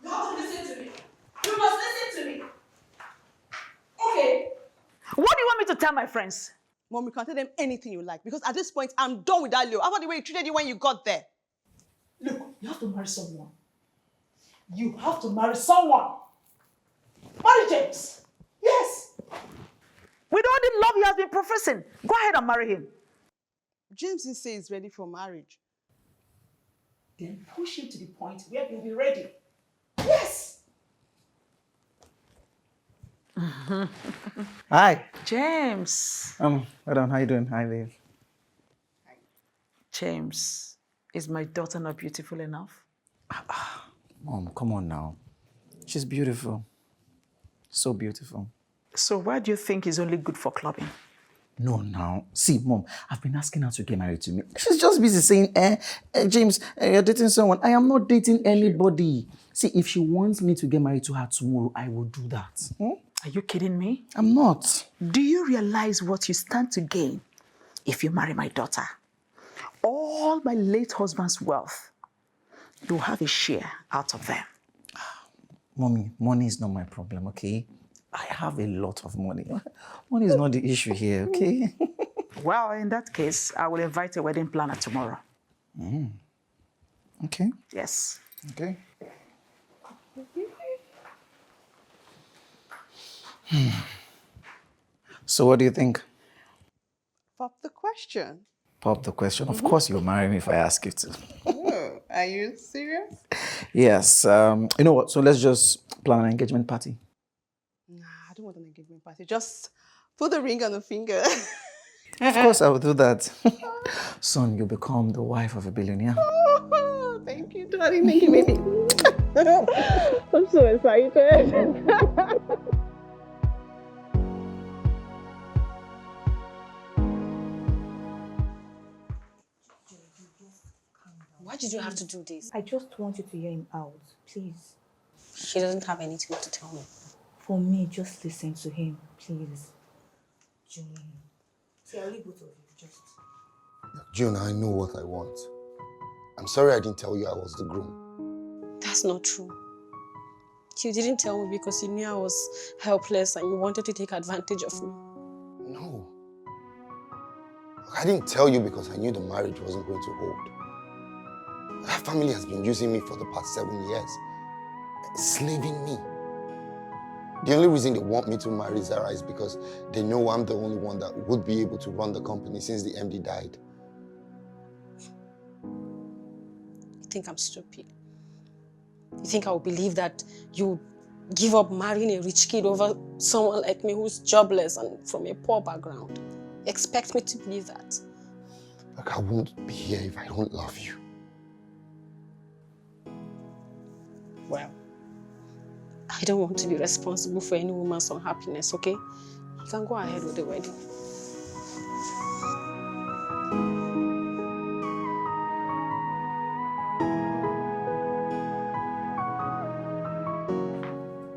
Speaker 1: you have to listen to me. You must listen to me. Okay.
Speaker 9: What do you want me to tell my friends?
Speaker 1: Mom, you can tell them anything you like because at this point, I'm done with that Leo. How about the way he treated you when you got there?
Speaker 9: Look, you have to marry someone. You have to marry someone. Marry James. Yes. With all the love he has been professing, go ahead and marry him.
Speaker 1: James didn't say he's ready for marriage.
Speaker 9: Then push him to the point where he'll be ready. Yes.
Speaker 5: Hi.
Speaker 9: James.
Speaker 5: Hold on. How you doing? Hi, babe.
Speaker 9: James, is my daughter not beautiful enough?
Speaker 5: Mom, come on now. She's beautiful. So beautiful.
Speaker 9: So why do you think he's only good for clubbing?
Speaker 5: No, now. See, Mom, I've been asking her to get married to me. She's just busy saying, James, you're dating someone. I am not dating anybody. See, if she wants me to get married to her tomorrow, I will do that.
Speaker 9: Are you kidding me?
Speaker 5: I'm not.
Speaker 9: Do you realize what you stand to gain if you marry my daughter? All my late husband's wealth, you'll have a share out of them.
Speaker 5: Mommy, money is not my problem, okay? I have a lot of money. Money is not the issue here, okay?
Speaker 9: Well, in that case, I will invite a wedding planner tomorrow.
Speaker 5: Okay.
Speaker 9: Yes.
Speaker 5: Okay. So what do you think?
Speaker 1: Pop the question.
Speaker 5: Pop the question. Of course you'll marry me if I ask you to.
Speaker 1: Oh, are you serious?
Speaker 5: Yes. You know what? So let's just plan an engagement party.
Speaker 1: Nah, I don't want an engagement party. Just put the ring on the finger.
Speaker 5: Of course I will do that. Son, you become the wife of a billionaire.
Speaker 1: Oh, thank you, darling. Thank you, baby. I'm so excited.
Speaker 4: Why did you have to do this?
Speaker 11: I just want you to hear him out, please.
Speaker 4: She doesn't have anything to tell me.
Speaker 11: For me, just listen to him, please. June. See, I'll leave both of you, just.
Speaker 2: June, I know what I want. I'm sorry I didn't tell you I was the groom.
Speaker 4: That's not true. You didn't tell me because you knew I was helpless and you wanted to take advantage of me.
Speaker 2: No. Look, I didn't tell you because I knew the marriage wasn't going to hold. That family has been using me for the past 7 years, enslaving me. The only reason they want me to marry Zara is because they know I'm the only one that would be able to run the company since the MD died.
Speaker 4: You think I'm stupid? You think I will believe that you give up marrying a rich kid over someone like me who's jobless and from a poor background? You expect me to believe that?
Speaker 2: Like, I won't be here if I don't love you.
Speaker 4: Well, I don't want to be responsible for any woman's unhappiness, okay? You can go ahead with the wedding.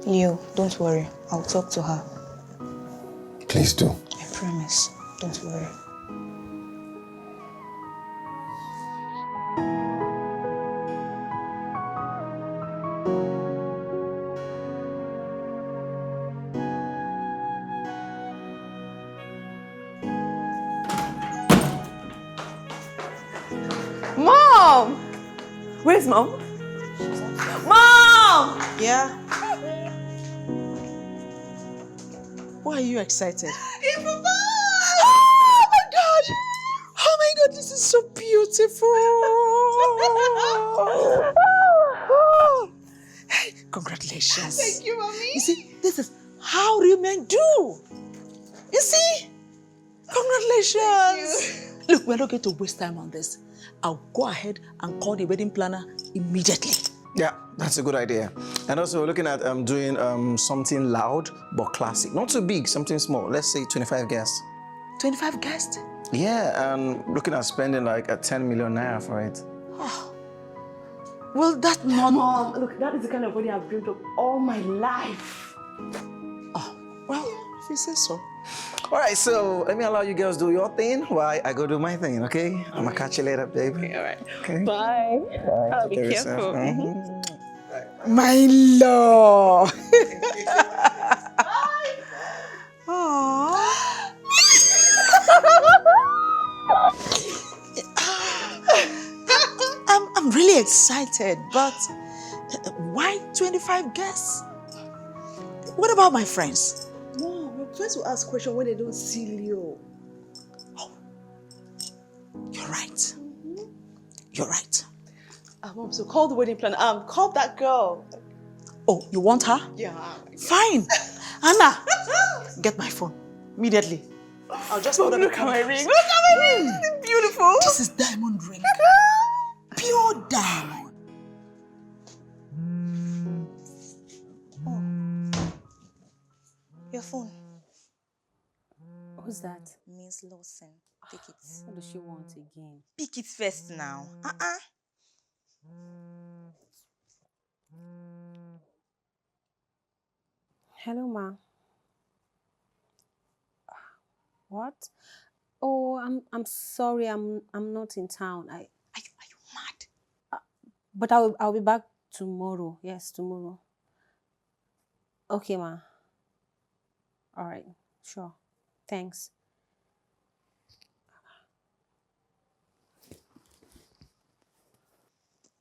Speaker 10: Leo, don't worry. I'll talk to her.
Speaker 2: Please do.
Speaker 10: I promise. Don't worry.
Speaker 1: Mom! Where's Mom? Mom!
Speaker 8: Yeah? Why are you excited?
Speaker 1: It's Papa!
Speaker 8: Oh my God! Oh my God, this is so beautiful! Hey, congratulations.
Speaker 1: Thank you, Mommy.
Speaker 8: You see, this is how real men do. You see? Congratulations. Look, we're not going to waste time on this. I'll go ahead and call the wedding planner immediately.
Speaker 5: Yeah, that's a good idea. And also we're looking at doing something loud but classic. Not too big, something small. Let's say 25 guests.
Speaker 9: 25 guests?
Speaker 5: Yeah, and looking at spending like a 10 million naira for it.
Speaker 9: Well, that's not...
Speaker 1: Mom, look, that is the kind of wedding I've dreamed of all my life.
Speaker 9: Well, if you say so.
Speaker 5: All right, so let me allow you girls do your thing while I go do my thing, okay? I'm gonna catch you later, baby.
Speaker 1: Okay, all right.
Speaker 5: Okay.
Speaker 1: Bye. I'll be
Speaker 5: Take care of
Speaker 1: careful.
Speaker 5: yourself.
Speaker 9: My love. I'm really excited, but why 25 guests? What about my friends?
Speaker 1: Mom, your friends will ask questions when they don't see Leo.
Speaker 9: You're right. You're right.
Speaker 1: Mom, so call the wedding planner. Call that girl.
Speaker 9: Oh, you want her?
Speaker 1: Yeah.
Speaker 9: Fine. Anna, get my phone immediately. I'll just order the
Speaker 1: Look at my ring. Look at my ring. This is beautiful.
Speaker 9: This is diamond ring. Pure diamond.
Speaker 10: Your phone.
Speaker 4: Who's that?
Speaker 10: Miss Lawson. Take it.
Speaker 4: What does she want again?
Speaker 10: Pick it first now.
Speaker 4: Hello, ma. What? Oh, I'm sorry. I'm not in town.
Speaker 9: Are you mad?
Speaker 4: But I'll be back tomorrow. Yes, tomorrow. Okay, ma. All right. Sure. Thanks.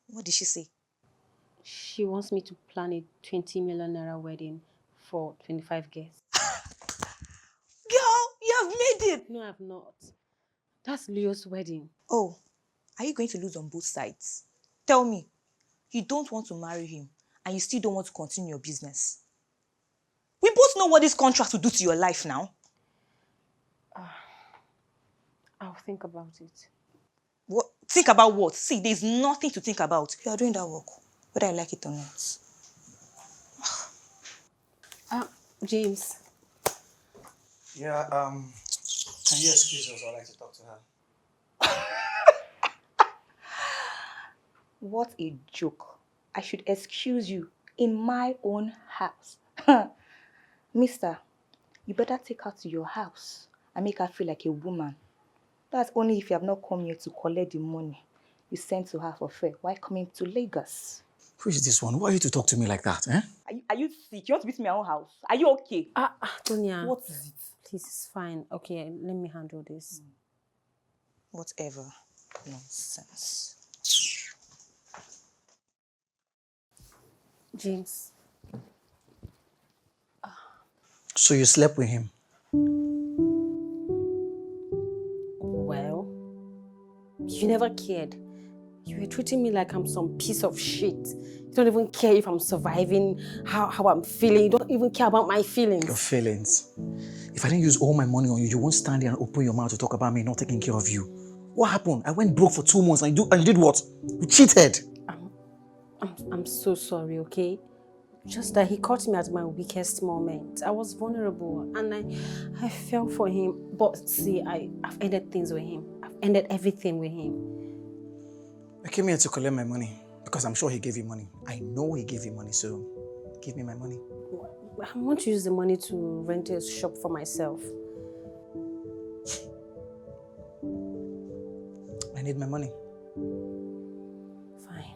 Speaker 10: What did she say?
Speaker 4: She wants me to plan a 20 million naira wedding for 25 guests.
Speaker 9: Girl, you have made it.
Speaker 4: No, I've not. That's Leo's wedding.
Speaker 10: Oh, are you going to lose on both sides? Tell me, you don't want to marry him and you still don't want to continue your business. We both know what this contract will do to your life now.
Speaker 4: I'll think about it.
Speaker 10: What? Think about what? See, there's nothing to think about. You are doing that work, whether I like it or not.
Speaker 4: James.
Speaker 5: Yeah, can you excuse us? I'd like to talk to her.
Speaker 11: What a joke. I should excuse you in my own house. Mister, you better take her to your house and make her feel like a woman. That's only if you have not come here to collect the money you sent to her for fare. Why coming to Lagos?
Speaker 5: Who is this one? Why are you to talk to me like that, eh?
Speaker 11: Are you sick? You want to beat me in my own house? Are you okay?
Speaker 4: Tonya.
Speaker 11: What is it?
Speaker 4: Please, it's fine. Okay, let me handle this.
Speaker 10: Whatever. Nonsense.
Speaker 4: James.
Speaker 5: So you slept with him?
Speaker 4: Well, you never cared. You were treating me like I'm some piece of shit. You don't even care if I'm surviving, how I'm feeling. You don't even care about my feelings.
Speaker 5: Your feelings. If I didn't use all my money on you, you won't stand there and open your mouth to talk about me not taking care of you. What happened? I went broke for 2 months and you did what? You cheated.
Speaker 4: I'm so sorry, okay? Just that he caught me at my weakest moment. I was vulnerable and I fell for him. But see, I've ended things with him. I've ended everything with him.
Speaker 5: I came here to collect my money because I'm sure he gave you money. I know he gave you money, so give me my money.
Speaker 4: I want to use the money to rent a shop for myself.
Speaker 5: I need my money.
Speaker 4: Fine.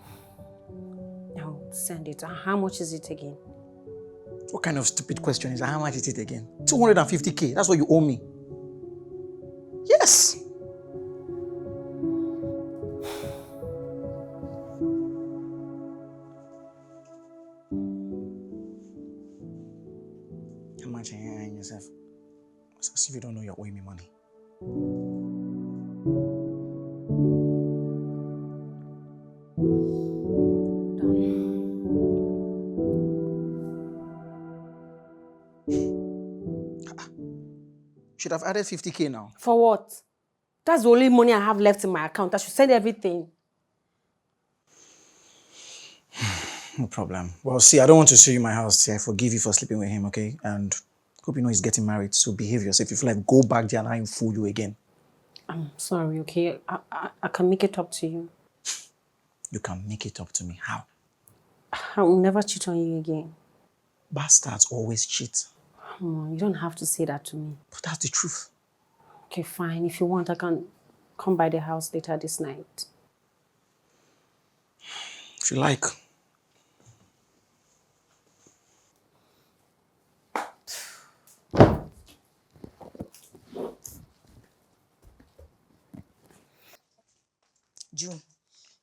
Speaker 4: I'll send it. How much is it again?
Speaker 5: What kind of stupid question is that? How much is it again? 250K. That's what you owe me. Yes. How much are you earning yourself? It's as if you don't know you're owing me money. Should have added 50K now.
Speaker 4: For what? That's the only money I have left in my account. I should send everything.
Speaker 5: No problem. Well, see, I don't want to show you my house. See, I forgive you for sleeping with him, okay? And hope you know he's getting married, so behave yourself. If you feel like, go back there and I fool you again.
Speaker 4: I'm sorry, okay? I can make it up to you.
Speaker 5: You can make it up to me. How?
Speaker 4: I will never cheat on you again.
Speaker 5: Bastards always cheat.
Speaker 4: Come on, you don't have to say that to me.
Speaker 5: But that's the truth.
Speaker 4: Okay, fine. If you want, I can come by the house later this night.
Speaker 5: If you like.
Speaker 10: June,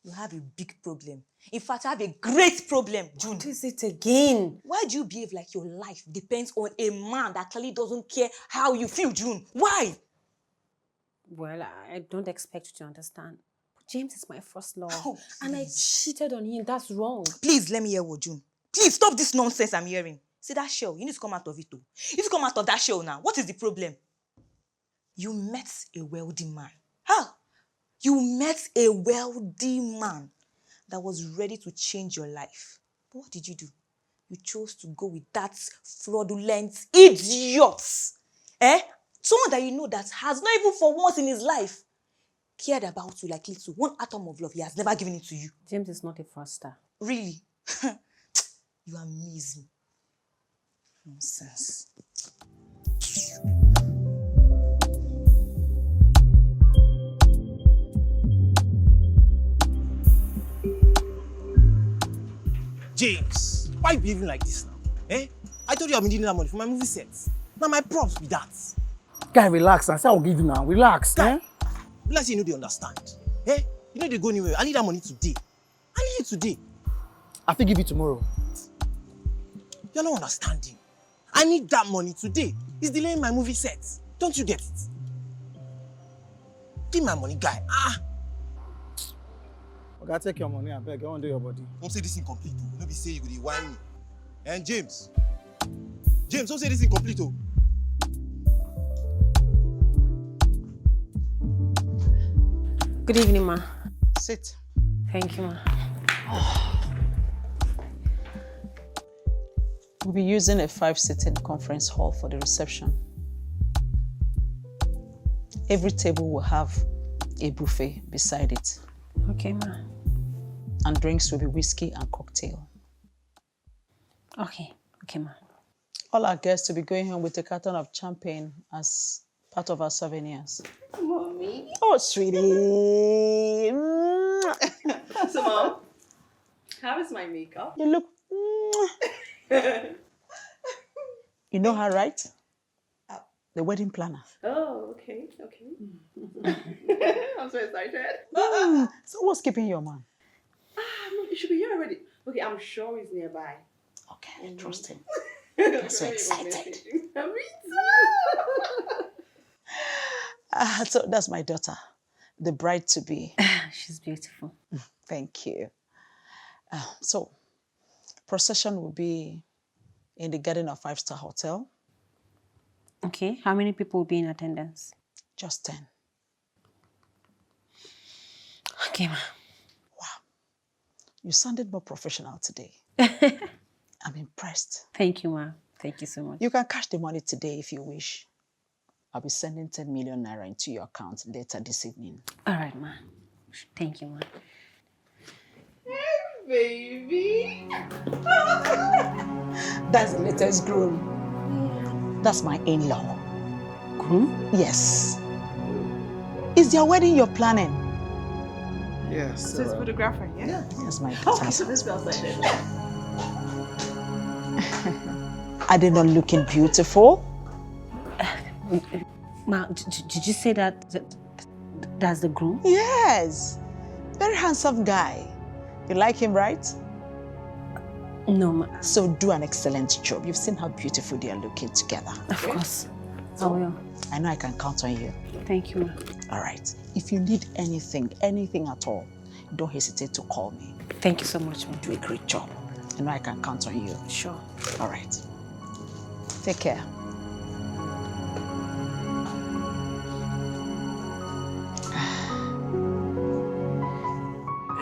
Speaker 10: you have a big problem. In fact, I have a great problem, June.
Speaker 4: What is it again?
Speaker 10: Why do you behave like your life depends on a man that clearly doesn't care how you feel, June? Why?
Speaker 4: Well, I don't expect you to understand. But James is my first love.
Speaker 10: Oh,
Speaker 4: and I cheated on him. That's wrong.
Speaker 10: Please, let me hear what, June. Please, stop this nonsense I'm hearing. See that shell? You need to come out of it, too. If you come out of that shell now, what is the problem? You met a wealthy man. How? You met a wealthy man that was ready to change your life. But what did you do? You chose to go with that fraudulent idiot. Someone that you know that has not even for once in his life cared about you like little. One atom of love, he has never given it to you.
Speaker 4: James is not a fraudster.
Speaker 10: Really? You amaze me. Nonsense.
Speaker 12: James, why are you behaving like this now? I told you I've been needing that money for my movie sets. Now my props be that.
Speaker 5: Guy, relax. I say I'll give you now. Relax.
Speaker 12: Guy, bless you know they understand. You know they go anywhere. I need that money today. I need it today.
Speaker 5: I think give you tomorrow.
Speaker 12: You're not understanding. I need that money today. It's delaying my movie sets. Don't you get it? Give my money, guy.
Speaker 5: Okay, take your money. I beg. I want to do your body.
Speaker 12: Don't say this incomplete. Nobody say you go to whine me. And James, don't say this incomplete.
Speaker 4: Good evening, ma.
Speaker 5: Sit.
Speaker 4: Thank you, ma.
Speaker 3: We'll be using a 5-seating conference hall for the reception. Every table will have a buffet beside it.
Speaker 4: Okay, ma.
Speaker 3: And drinks will be whiskey and cocktail.
Speaker 4: Okay, ma.
Speaker 3: All our guests will be going home with a carton of champagne as part of our souvenirs.
Speaker 1: Mommy.
Speaker 3: Oh, sweetie.
Speaker 1: So, Mom, how is my makeup?
Speaker 3: You look... You know her, right? The wedding planner.
Speaker 1: Oh, okay. I'm so excited.
Speaker 3: So what's keeping your man?
Speaker 1: It should be here already. Okay, I'm sure he's nearby.
Speaker 3: Okay, trust him. I'm so excited. So that's my daughter, the bride-to-be.
Speaker 4: She's beautiful.
Speaker 3: Thank you. So, procession will be in the garden of 5-star hotel.
Speaker 4: Okay, how many people will be in attendance?
Speaker 3: Just 10.
Speaker 4: Okay, ma.
Speaker 3: Wow. You sounded more professional today. I'm impressed.
Speaker 4: Thank you, ma. Thank you so much.
Speaker 3: You can cash the money today if you wish. I'll be sending 10 million naira into your account later this evening.
Speaker 4: All right, ma. Thank you, ma.
Speaker 1: Hey, baby.
Speaker 3: That's the latest groom. That's my in-law.
Speaker 4: Groom?
Speaker 3: Yes. Is their wedding you're planning?
Speaker 5: Yes.
Speaker 1: So it's photographer, yeah?
Speaker 3: Yes, my daughter.
Speaker 1: Okay, so this feels like it.
Speaker 3: Are they not looking beautiful?
Speaker 4: Ma, did you say that's the groom?
Speaker 3: Yes. Very handsome guy. You like him, right?
Speaker 4: No, ma.
Speaker 3: So do an excellent job. You've seen how beautiful they are looking together.
Speaker 4: Of course. I will.
Speaker 3: I know I can count on you.
Speaker 4: Thank you, ma.
Speaker 3: All right. If you need anything at all, don't hesitate to call me.
Speaker 4: Thank you so much, ma.
Speaker 3: Do a great job. I know I can count on you.
Speaker 4: Sure.
Speaker 3: All right. Take care.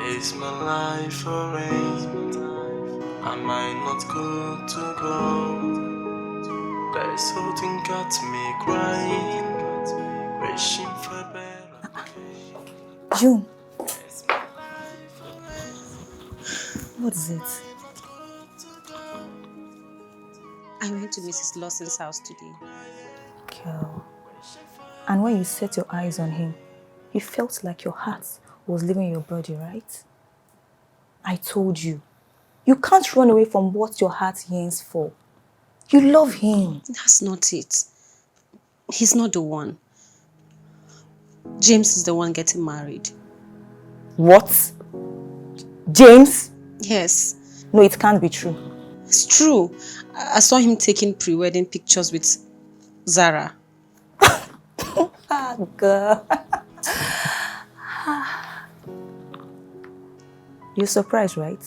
Speaker 7: Is my life arranged? I might not go to go. There's something got me crying, wishing for better.
Speaker 11: June. What is it?
Speaker 4: I went to Mrs. Lawson's house today.
Speaker 11: Girl. And when you set your eyes on him, you felt like your heart was leaving your body, right? I told you. You can't run away from what your heart yearns for. You love him.
Speaker 4: That's not it. He's not the one. James is the one getting married.
Speaker 11: What? James?
Speaker 4: Yes.
Speaker 11: No, it can't be true.
Speaker 4: It's true. I saw him taking pre-wedding pictures with Zara.
Speaker 11: Ah, girl. You're surprised, right?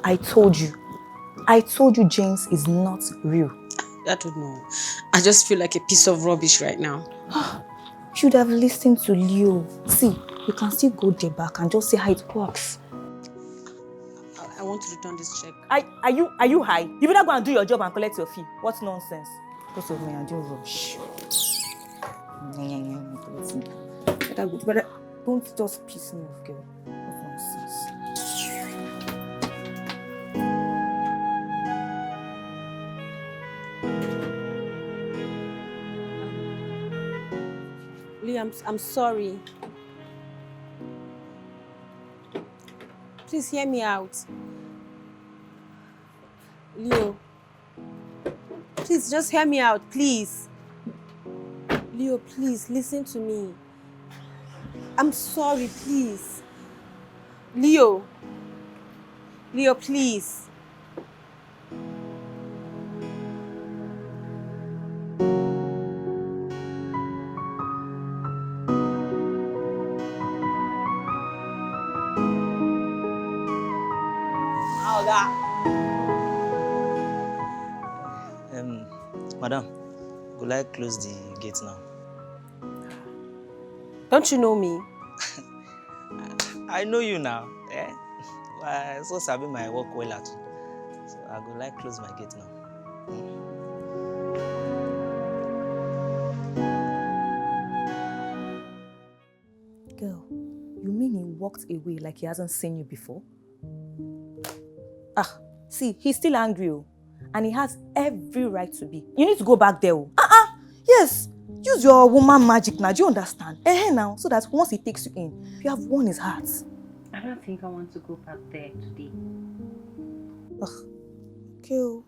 Speaker 11: I told you James is not real.
Speaker 4: I don't know. I just feel like a piece of rubbish right now.
Speaker 11: You should have listened to Leo. See, you can still go there back and just see how it works.
Speaker 4: I want to return this check.
Speaker 11: Are you high? You better go and do your job and collect your fee. What nonsense? Because of me, I do rubbish. Better don't just piss me off, girl. What nonsense.
Speaker 4: Lee, I'm sorry. Please hear me out. Leo. Please just hear me out, please. Leo, please listen to me. I'm sorry, please. Leo. Leo, please.
Speaker 5: Madam, would I close the gate now?
Speaker 4: Don't you know me?
Speaker 5: I know you now. Eh? I so sabi my work well at. So I go like close my gate now.
Speaker 11: Girl, you mean he walked away like he hasn't seen you before? Ah, see, he's still angry, oh, and he has every right to be. You need to go back there. Oh. Yes. Use your woman magic now. Do you understand? Now, so that once he takes you in, you have won his heart.
Speaker 4: I don't think I want to go back there today.
Speaker 11: Okay. Oh.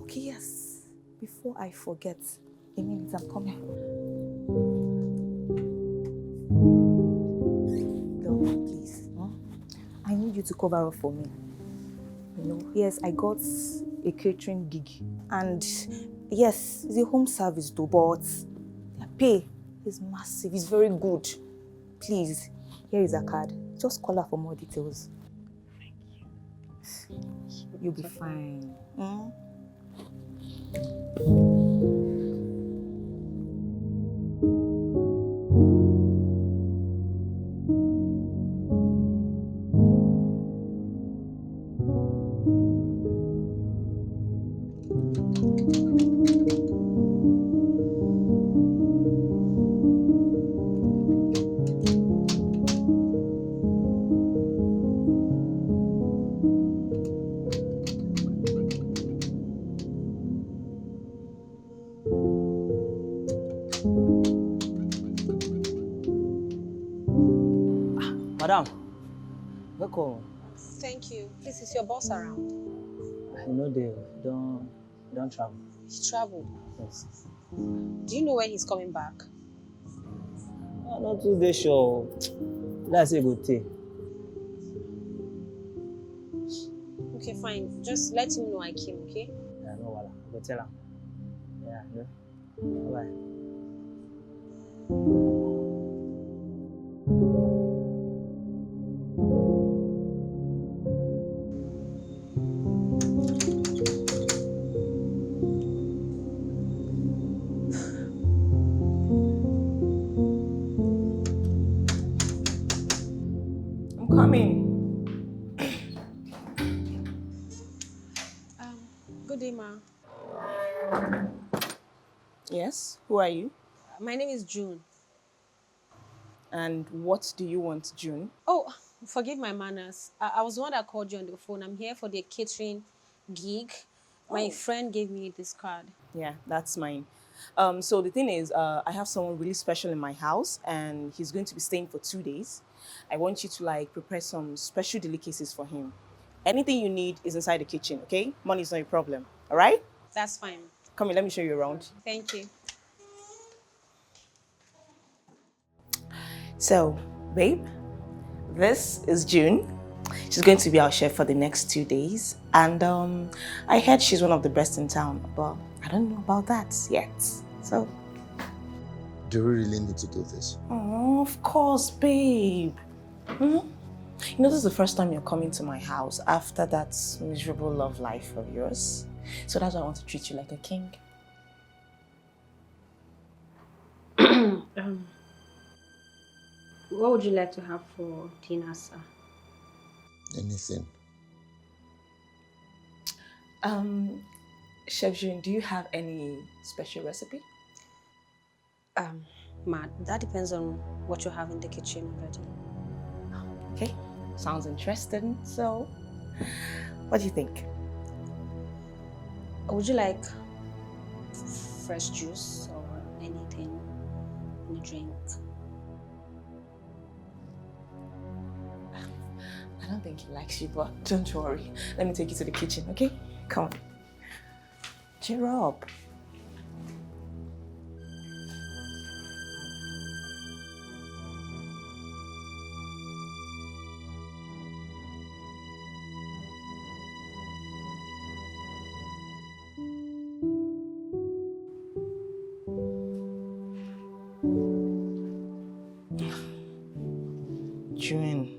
Speaker 11: Okay, yes. Before I forget, a minute, I'm coming. Girl, please. I need you to cover up for me. You know, yes, I got a catering gig. And yes, it's a home service though, but the pay is massive. It's very good. Please, here is a card. Just call her for more details. Thank you. You'll be fine.
Speaker 5: Madam, welcome.
Speaker 4: Thank you. Please, is your boss around?
Speaker 5: I know they don't travel.
Speaker 4: He traveled.
Speaker 5: Yes.
Speaker 4: Do you know when he's coming back?
Speaker 5: I'm not too very sure. That's a good thing.
Speaker 4: Okay, fine. Just let him know I came, okay?
Speaker 5: Yeah, no wala. Go tell him. Yeah, no. Bye.
Speaker 11: I'm coming.
Speaker 8: Yes, who are you?
Speaker 4: My name is June.
Speaker 8: And what do you want, June?
Speaker 4: Oh, forgive my manners. I was the one that called you on the phone. I'm here for the catering gig. My friend gave me this card.
Speaker 8: Yeah, that's mine. So the thing is, I have someone really special in my house, and he's going to be staying for 2 days. I want you to like prepare some special delicacies for him. Anything you need is inside the kitchen, okay? Money is not a problem, all right?
Speaker 4: That's fine.
Speaker 8: Come here, let me show you around.
Speaker 4: Thank you.
Speaker 8: So, babe, this is June. She's going to be our chef for the next 2 days. And I heard she's one of the best in town, but I don't know about that yet. So.
Speaker 2: Do we really need to do this?
Speaker 8: Oh, of course, babe. You know, this is the first time you're coming to my house after that miserable love life of yours. So that's why I want to treat you like a king.
Speaker 4: What would you like to have for dinner, sir?
Speaker 2: Anything.
Speaker 8: Chef June, do you have any special recipe?
Speaker 4: Ma, that depends on what you have in the kitchen already.
Speaker 8: Okay, sounds interesting. So, what do you think?
Speaker 4: Would you like fresh juice or anything in the drink?
Speaker 8: I don't think he likes you, but don't worry. Let me take you to the kitchen, okay? Come on. Cheer up. June,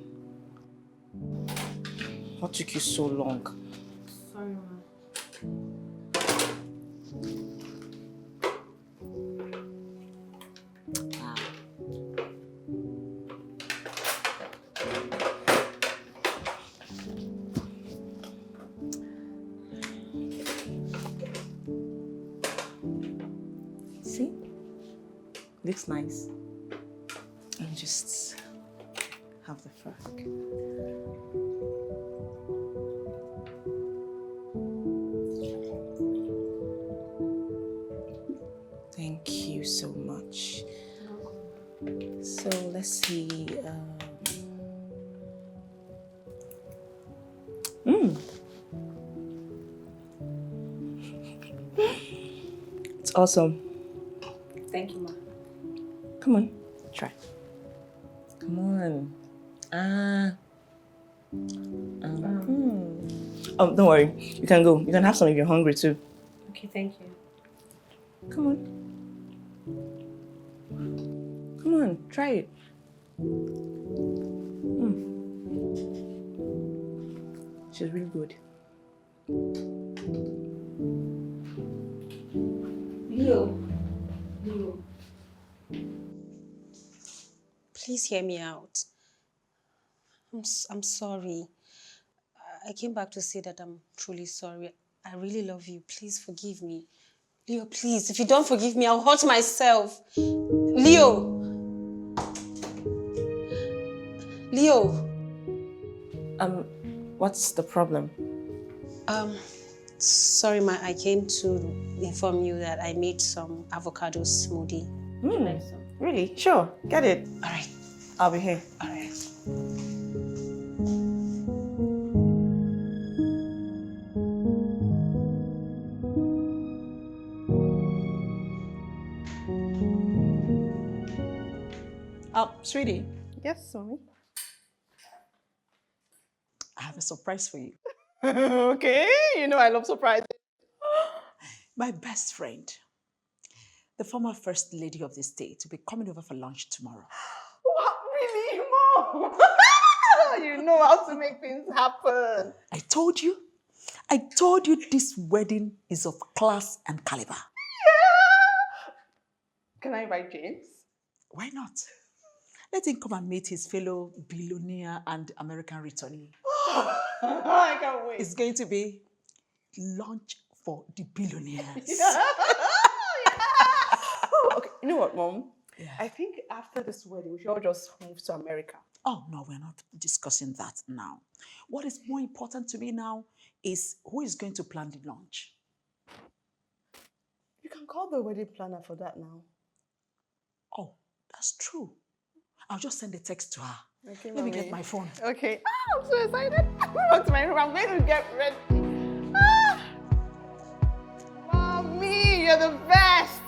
Speaker 8: what took you so long?
Speaker 4: Sorry, ma.
Speaker 8: See? Looks nice. And just have the fork. Thank you so much. So let's see. It's awesome.
Speaker 4: Thank you, ma.
Speaker 8: Come on, try. Come on. Oh, don't worry. You can go. You can have some if you're hungry too.
Speaker 4: Okay, thank you.
Speaker 8: Come on. Come on, try it. She's really good.
Speaker 4: Leo. Please hear me out. I'm sorry. I came back to say that I'm truly sorry. I really love you. Please forgive me. Leo, please. If you don't forgive me, I'll hurt myself. Leo.
Speaker 8: What's the problem?
Speaker 4: Sorry, ma. I came to inform you that I made some avocado smoothie. Would you like some?
Speaker 8: Really? Sure. Get it.
Speaker 4: All right.
Speaker 8: I'll be here.
Speaker 4: All right.
Speaker 9: Sweetie,
Speaker 1: Yes, mommy.
Speaker 9: I have a surprise for you.
Speaker 1: Okay, you know I love surprises.
Speaker 9: My best friend, the former first lady of the state, will be coming over for lunch tomorrow.
Speaker 1: What, really, Mom? You know how to make things happen.
Speaker 9: I told you this wedding is of class and caliber.
Speaker 1: Can I invite James?
Speaker 9: Why not? Let him come and meet his fellow billionaire and American returnee.
Speaker 1: I can't wait.
Speaker 9: It's going to be lunch for the billionaires.
Speaker 1: Yeah. You know what, Mom? I think after this wedding, we should all just move to America.
Speaker 3: Oh, no, we're not discussing that now. What is more important to me now is who is going to plan the lunch?
Speaker 1: You can call the wedding planner for that now.
Speaker 3: Oh, that's true. I'll just send a text to her.
Speaker 1: Okay,
Speaker 3: Let me
Speaker 1: Mommy.
Speaker 3: get my phone.
Speaker 1: Okay. I'm so excited. I'm going to my room. I'm going to get ready. Ah! Mommy, you're the best.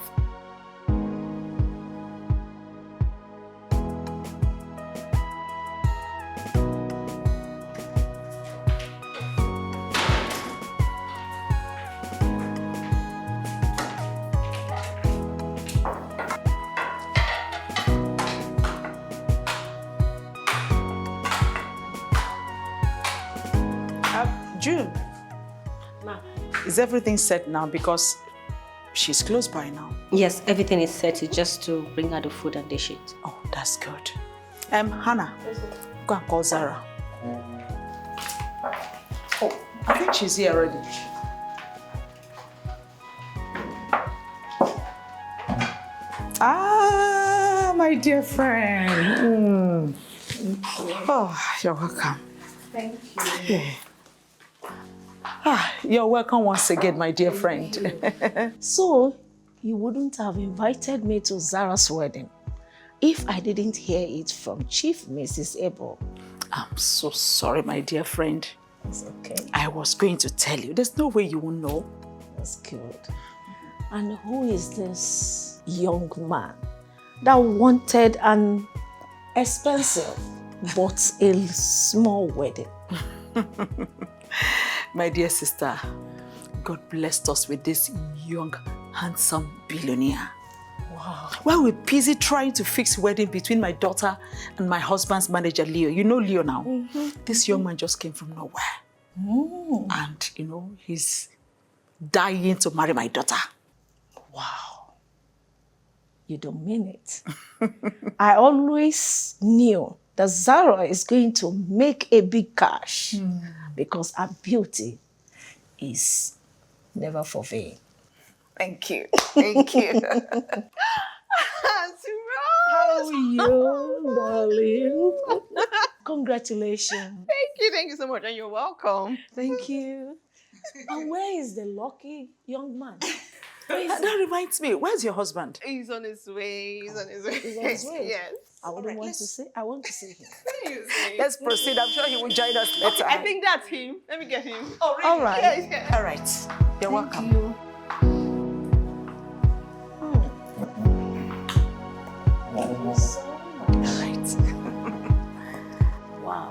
Speaker 3: June.
Speaker 4: Ma.
Speaker 3: Is everything set now? Because she's close by now.
Speaker 4: Yes, everything is set. It's just to bring her the food and dish it.
Speaker 3: Oh, that's good. Hannah, go and call Zara. Oh, I think she's here already. Ah, my dear friend. Oh, you're welcome.
Speaker 1: Thank you.
Speaker 3: Yeah. Ah, you're welcome once again, my dear friend.
Speaker 9: So, you wouldn't have invited me to Zara's wedding if I didn't hear it from Chief Mrs. Abel.
Speaker 3: I'm so sorry, my dear friend.
Speaker 9: It's okay.
Speaker 3: I was going to tell you. There's no way you will know.
Speaker 9: That's good. And who is this young man that wanted an expensive but a small wedding?
Speaker 3: My dear sister, God blessed us with this young, handsome billionaire.
Speaker 9: Wow.
Speaker 3: While we're busy trying to fix wedding between my daughter and my husband's manager, Leo. You know Leo now? This young man just came from nowhere. And, you know, he's dying to marry my daughter.
Speaker 9: Wow. You don't mean it. I always knew that Zara is going to make a big cash because her beauty is never for vain.
Speaker 1: Thank you. Thank you. Auntie
Speaker 9: How are you, darling? Congratulations.
Speaker 1: Thank you so much, and you're welcome.
Speaker 9: Thank you. And where is the lucky young man?
Speaker 3: That reminds me, where's your husband?
Speaker 1: He's on his way. He's on his way.
Speaker 9: He's on his way?
Speaker 1: Yes.
Speaker 9: I wouldn't want to see. I want to see him.
Speaker 3: Let's proceed. I'm sure he will join us later.
Speaker 1: I think that's him. Let me get him.
Speaker 9: Oh, really? All right.
Speaker 1: Yeah, yeah.
Speaker 3: All right. You're welcome.
Speaker 9: You. Thank you so much.
Speaker 3: All right.
Speaker 9: Wow.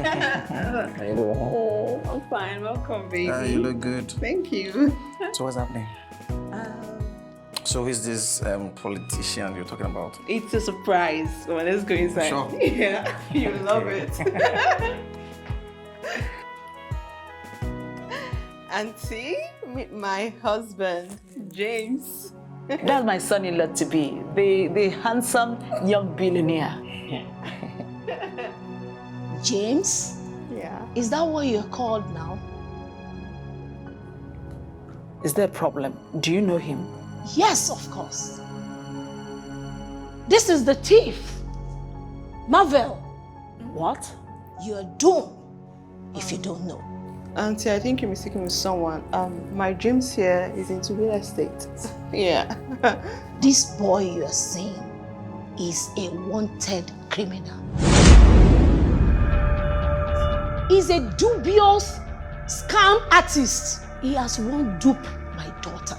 Speaker 5: How you doing?
Speaker 1: Oh, I'm fine. Welcome, baby.
Speaker 5: You look good.
Speaker 1: Thank you.
Speaker 5: So what's happening? So who's this politician you're talking about?
Speaker 1: It's a surprise. Come on, let's go inside.
Speaker 5: Sure.
Speaker 1: Yeah, you love it. Auntie, meet my husband, James.
Speaker 3: That's my son-in-law to be, the handsome young billionaire.
Speaker 9: James?
Speaker 1: Yeah.
Speaker 9: Is that what you're called now?
Speaker 3: Is there a problem? Do you know him?
Speaker 9: Yes, of course. This is the thief. Marvel.
Speaker 3: What?
Speaker 9: You're doomed if you don't know.
Speaker 1: Auntie, I think you're mistaken with someone. My James here is into real estate. Yeah.
Speaker 9: This boy you're seeing is a wanted criminal. He's a dubious scam artist. He has one dupe my daughter.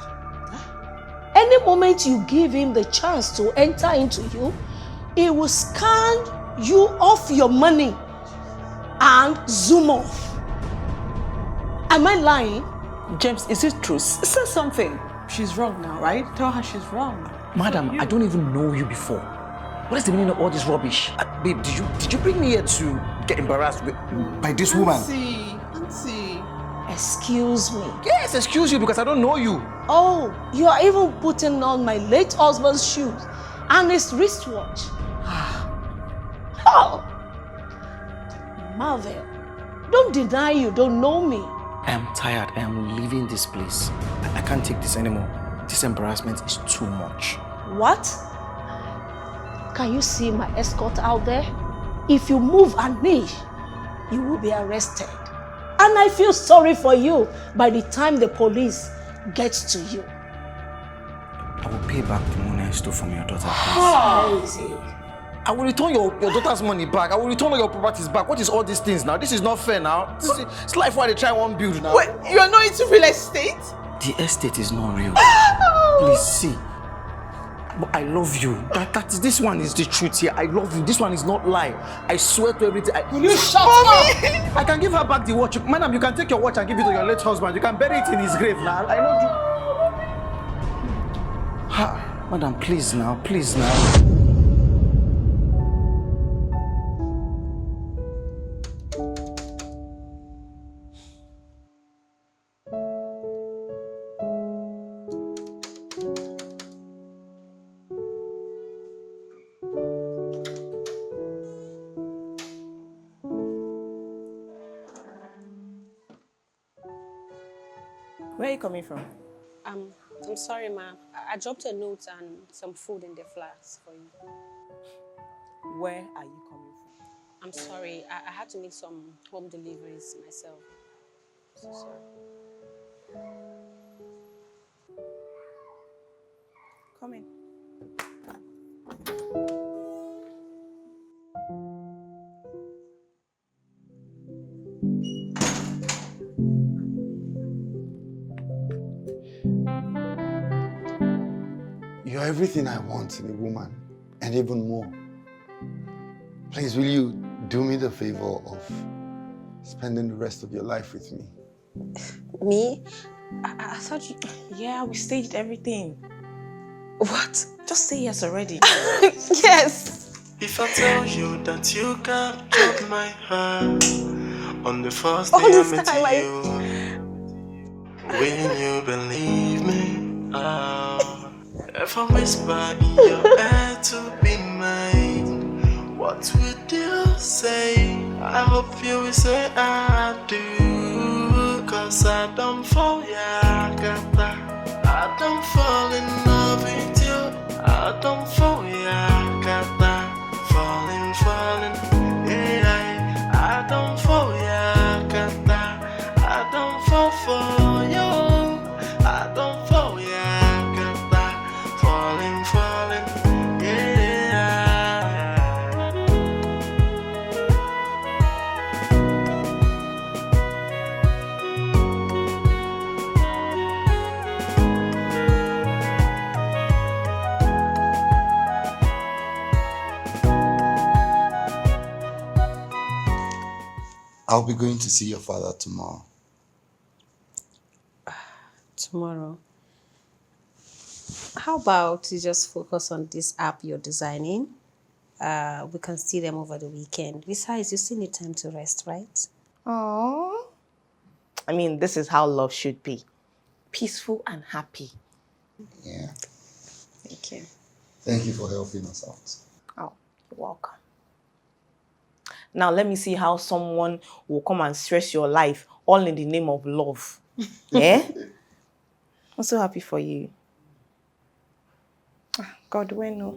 Speaker 9: Any moment you give him the chance to enter into you, he will scan you off your money and zoom off. Am I lying?
Speaker 3: James, is it true? Say something.
Speaker 1: She's wrong now, right? Tell her she's wrong.
Speaker 5: Madam, I don't even know you before. What is the meaning of all this rubbish? Babe, did you bring me here to get embarrassed by this woman?
Speaker 1: Auntie.
Speaker 9: Excuse me.
Speaker 5: Yes, excuse you because I don't know you.
Speaker 9: Oh, you are even putting on my late husband's shoes and his wristwatch. Oh! Marvel, Don't deny you don't know me.
Speaker 5: I am tired. I am leaving this place. I can't take this anymore. This embarrassment is too much.
Speaker 9: What? Can you see my escort out there? If you move an inch, you will be arrested. And I feel sorry for you by the time the police gets to you.
Speaker 5: I will pay back the money I stole from your daughter. Please. I will return your daughter's money back. I will return all your properties back. What is all these things now? This is not fair now. It's life why they try one build now.
Speaker 1: Wait, you are not into real estate?
Speaker 5: The estate is not real. Please see. But I love you. This one is the truth here. I love you. This one is not lie. I swear to everything.
Speaker 1: Will you shut up?
Speaker 5: I can give her back the watch. Madam, you can take your watch and give it to your late husband. You can bury it in his grave now. I know you. Ha, madam, please now. Please now.
Speaker 8: Where are you coming from?
Speaker 4: I'm sorry, ma'am. I dropped a note and some food in the flask for you.
Speaker 8: Where are you coming from?
Speaker 4: I'm sorry. I had to make some home deliveries myself. So sorry.
Speaker 8: Come in.
Speaker 2: You're everything I want in a woman, and even more. Please, will you do me the favor of spending the rest of your life with me?
Speaker 4: Me? I thought you...
Speaker 8: Yeah, we staged everything.
Speaker 4: What?
Speaker 8: Just say yes already.
Speaker 4: Yes!
Speaker 7: If I tell you that you captured my heart on the first day I met you, will you believe me? If I whisper in your ear to be mine, what would you say? I hope you will say I do, 'cause I don't fall, yeah, I don't fall in love with you. I don't fall, yeah, falling, yeah. I don't fall, yeah, I don't fall for you. I don't fall, yeah, falling, yeah.
Speaker 2: I'll be going to see your father tomorrow.
Speaker 4: Tomorrow. How about you just focus on this app you're designing? We can see them over the weekend. Besides, you still need time to rest, right?
Speaker 8: Aww. I mean, this is how love should be. Peaceful and happy.
Speaker 2: Yeah.
Speaker 4: Thank you.
Speaker 2: Thank you for helping us out.
Speaker 8: Oh, you're welcome. Now let me see how someone will come and stress your life all in the name of love. Yeah? I'm so happy for you. God, when no.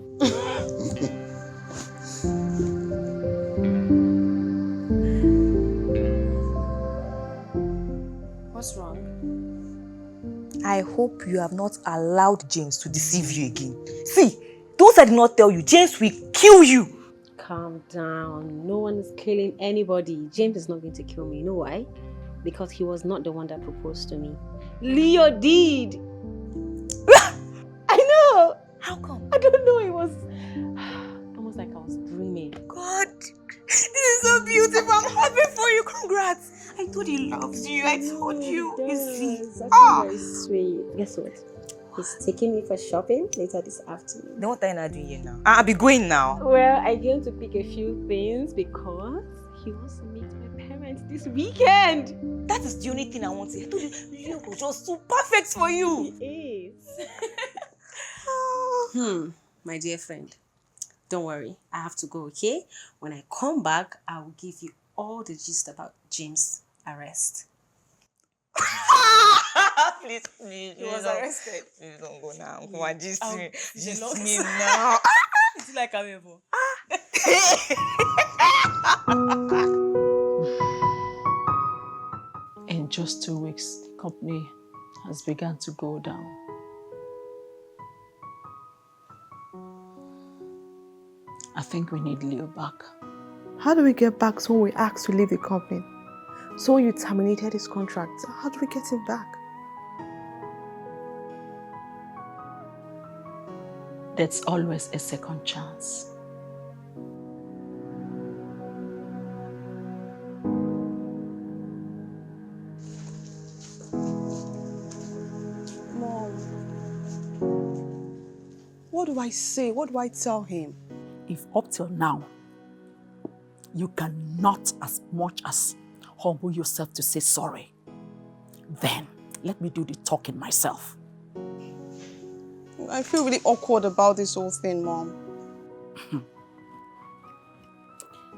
Speaker 4: What's wrong?
Speaker 10: I hope you have not allowed James to deceive you again. See, those I did not tell you, James will kill you.
Speaker 4: Calm down. No one is killing anybody. James is not going to kill me. You know why? Because he was not the one that proposed to me. Leo did. I know.
Speaker 10: How come?
Speaker 4: I don't know. It was almost like I was dreaming.
Speaker 10: God, this is so beautiful. I'm happy for you. Congrats. I told he loves you. I told you. You see.
Speaker 4: Very sweet. Guess what? He's taking me for shopping later this afternoon.
Speaker 10: Then what are you doing here now? I'll be going now.
Speaker 4: Well, I'm going to pick a few things because he wants to meet my parents this weekend.
Speaker 10: That is the only thing I want to hear. I told you, Leo was just so perfect for you.
Speaker 4: He is. My dear friend, don't worry. I have to go, okay? When I come back, I will give you all the gist about James' arrest.
Speaker 10: Please,
Speaker 8: He was arrested.
Speaker 10: Please don't go now. Come on, gist me.
Speaker 8: It's a
Speaker 10: Gist
Speaker 8: long
Speaker 10: me
Speaker 8: story.
Speaker 10: now.
Speaker 8: It's like I'm able.
Speaker 3: In just 2 weeks, the company has begun to go down. I think we need Leo back.
Speaker 1: How do we get back someone we asked to leave the company? So you terminated his contract. How do we get him back?
Speaker 3: There's always a second chance.
Speaker 1: Mom, what do I say? What do I tell him?
Speaker 3: If up till now, you cannot as much as humble yourself to say sorry, then let me do the talking myself.
Speaker 1: I feel really awkward about this whole thing, Mom.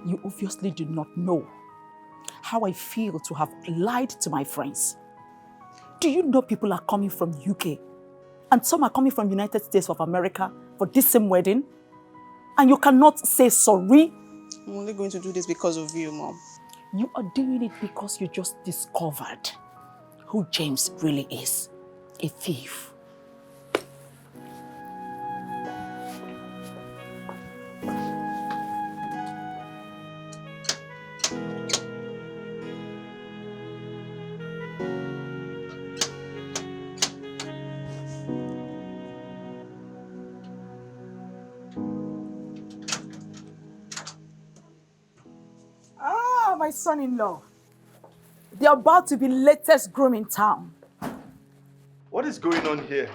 Speaker 3: You obviously do not know how I feel to have lied to my friends. Do you know people are coming from UK and some are coming from United States of America for this same wedding? And you cannot say sorry?
Speaker 1: I'm only going to do this because of you, Mom.
Speaker 3: You are doing it because you just discovered who James really is. A thief. My son-in-law. They're about to be latest groom in town.
Speaker 2: What is going on here?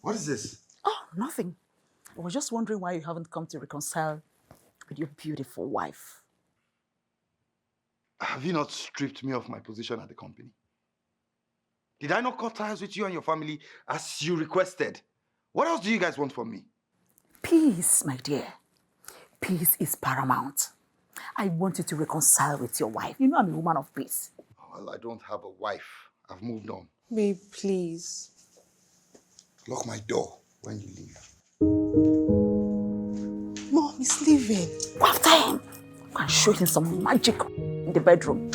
Speaker 2: What is this?
Speaker 3: Oh, nothing. I was just wondering why you haven't come to reconcile with your beautiful wife.
Speaker 2: Have you not stripped me of my position at the company? Did I not cut ties with you and your family as you requested? What else do you guys want from me?
Speaker 3: Peace, my dear. Peace is paramount. I want you to reconcile with your wife. You know I'm a woman of peace.
Speaker 2: Well, I don't have a wife. I've moved on.
Speaker 1: Babe, please.
Speaker 2: Lock my door when you leave.
Speaker 1: Mom, he's leaving.
Speaker 3: Go after him. Go and show him some magic in the bedroom.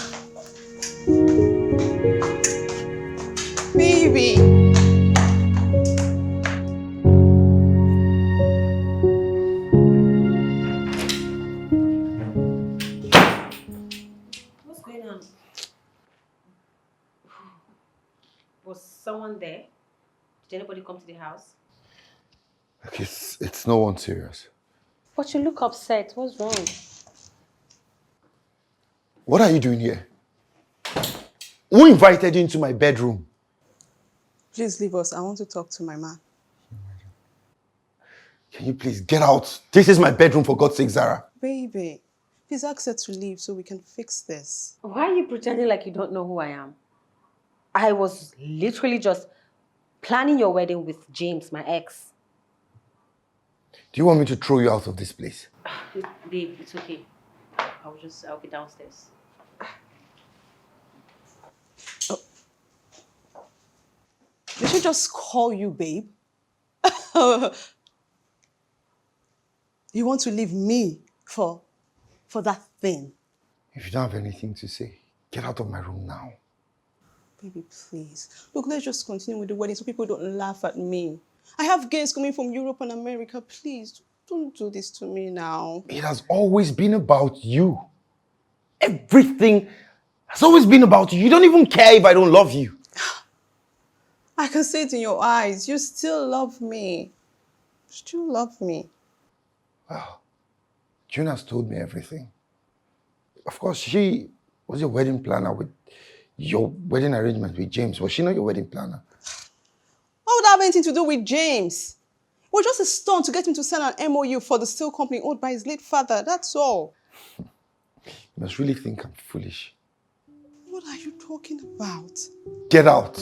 Speaker 1: Baby.
Speaker 4: Was someone there? Did anybody come to the house?
Speaker 2: Look, it's no one serious.
Speaker 4: But you look upset. What's wrong?
Speaker 2: What are you doing here? Who invited you into my bedroom?
Speaker 1: Please leave us. I want to talk to my man.
Speaker 2: Can you please get out? This is my bedroom, for God's sake, Zara.
Speaker 1: Baby, please ask her to leave so we can fix this.
Speaker 4: Why are you pretending like you don't know who I am? I was literally just planning your wedding with James, my ex.
Speaker 2: Do you want me to throw you out of this place?
Speaker 4: Babe, it's okay. I'll be downstairs.
Speaker 1: Did she just call you babe? You want to leave me for that thing?
Speaker 2: If you don't have anything to say, get out of my room now.
Speaker 1: Baby, please. Look, let's just continue with the wedding so people don't laugh at me. I have guests coming from Europe and America. Please, don't do this to me now.
Speaker 2: It has always been about you. Everything has always been about you. You don't even care if I don't love you.
Speaker 1: I can see it in your eyes. You still love me. You still love me.
Speaker 2: Well, June has told me everything. Of course, she was your wedding planner with your wedding arrangement with James. Was she not your wedding planner?
Speaker 1: What would that have anything to do with James? It was just a stunt to get him to sign an MOU for the steel company owned by his late father. That's all.
Speaker 2: You must really think I'm foolish.
Speaker 1: What are you talking about?
Speaker 2: Get out.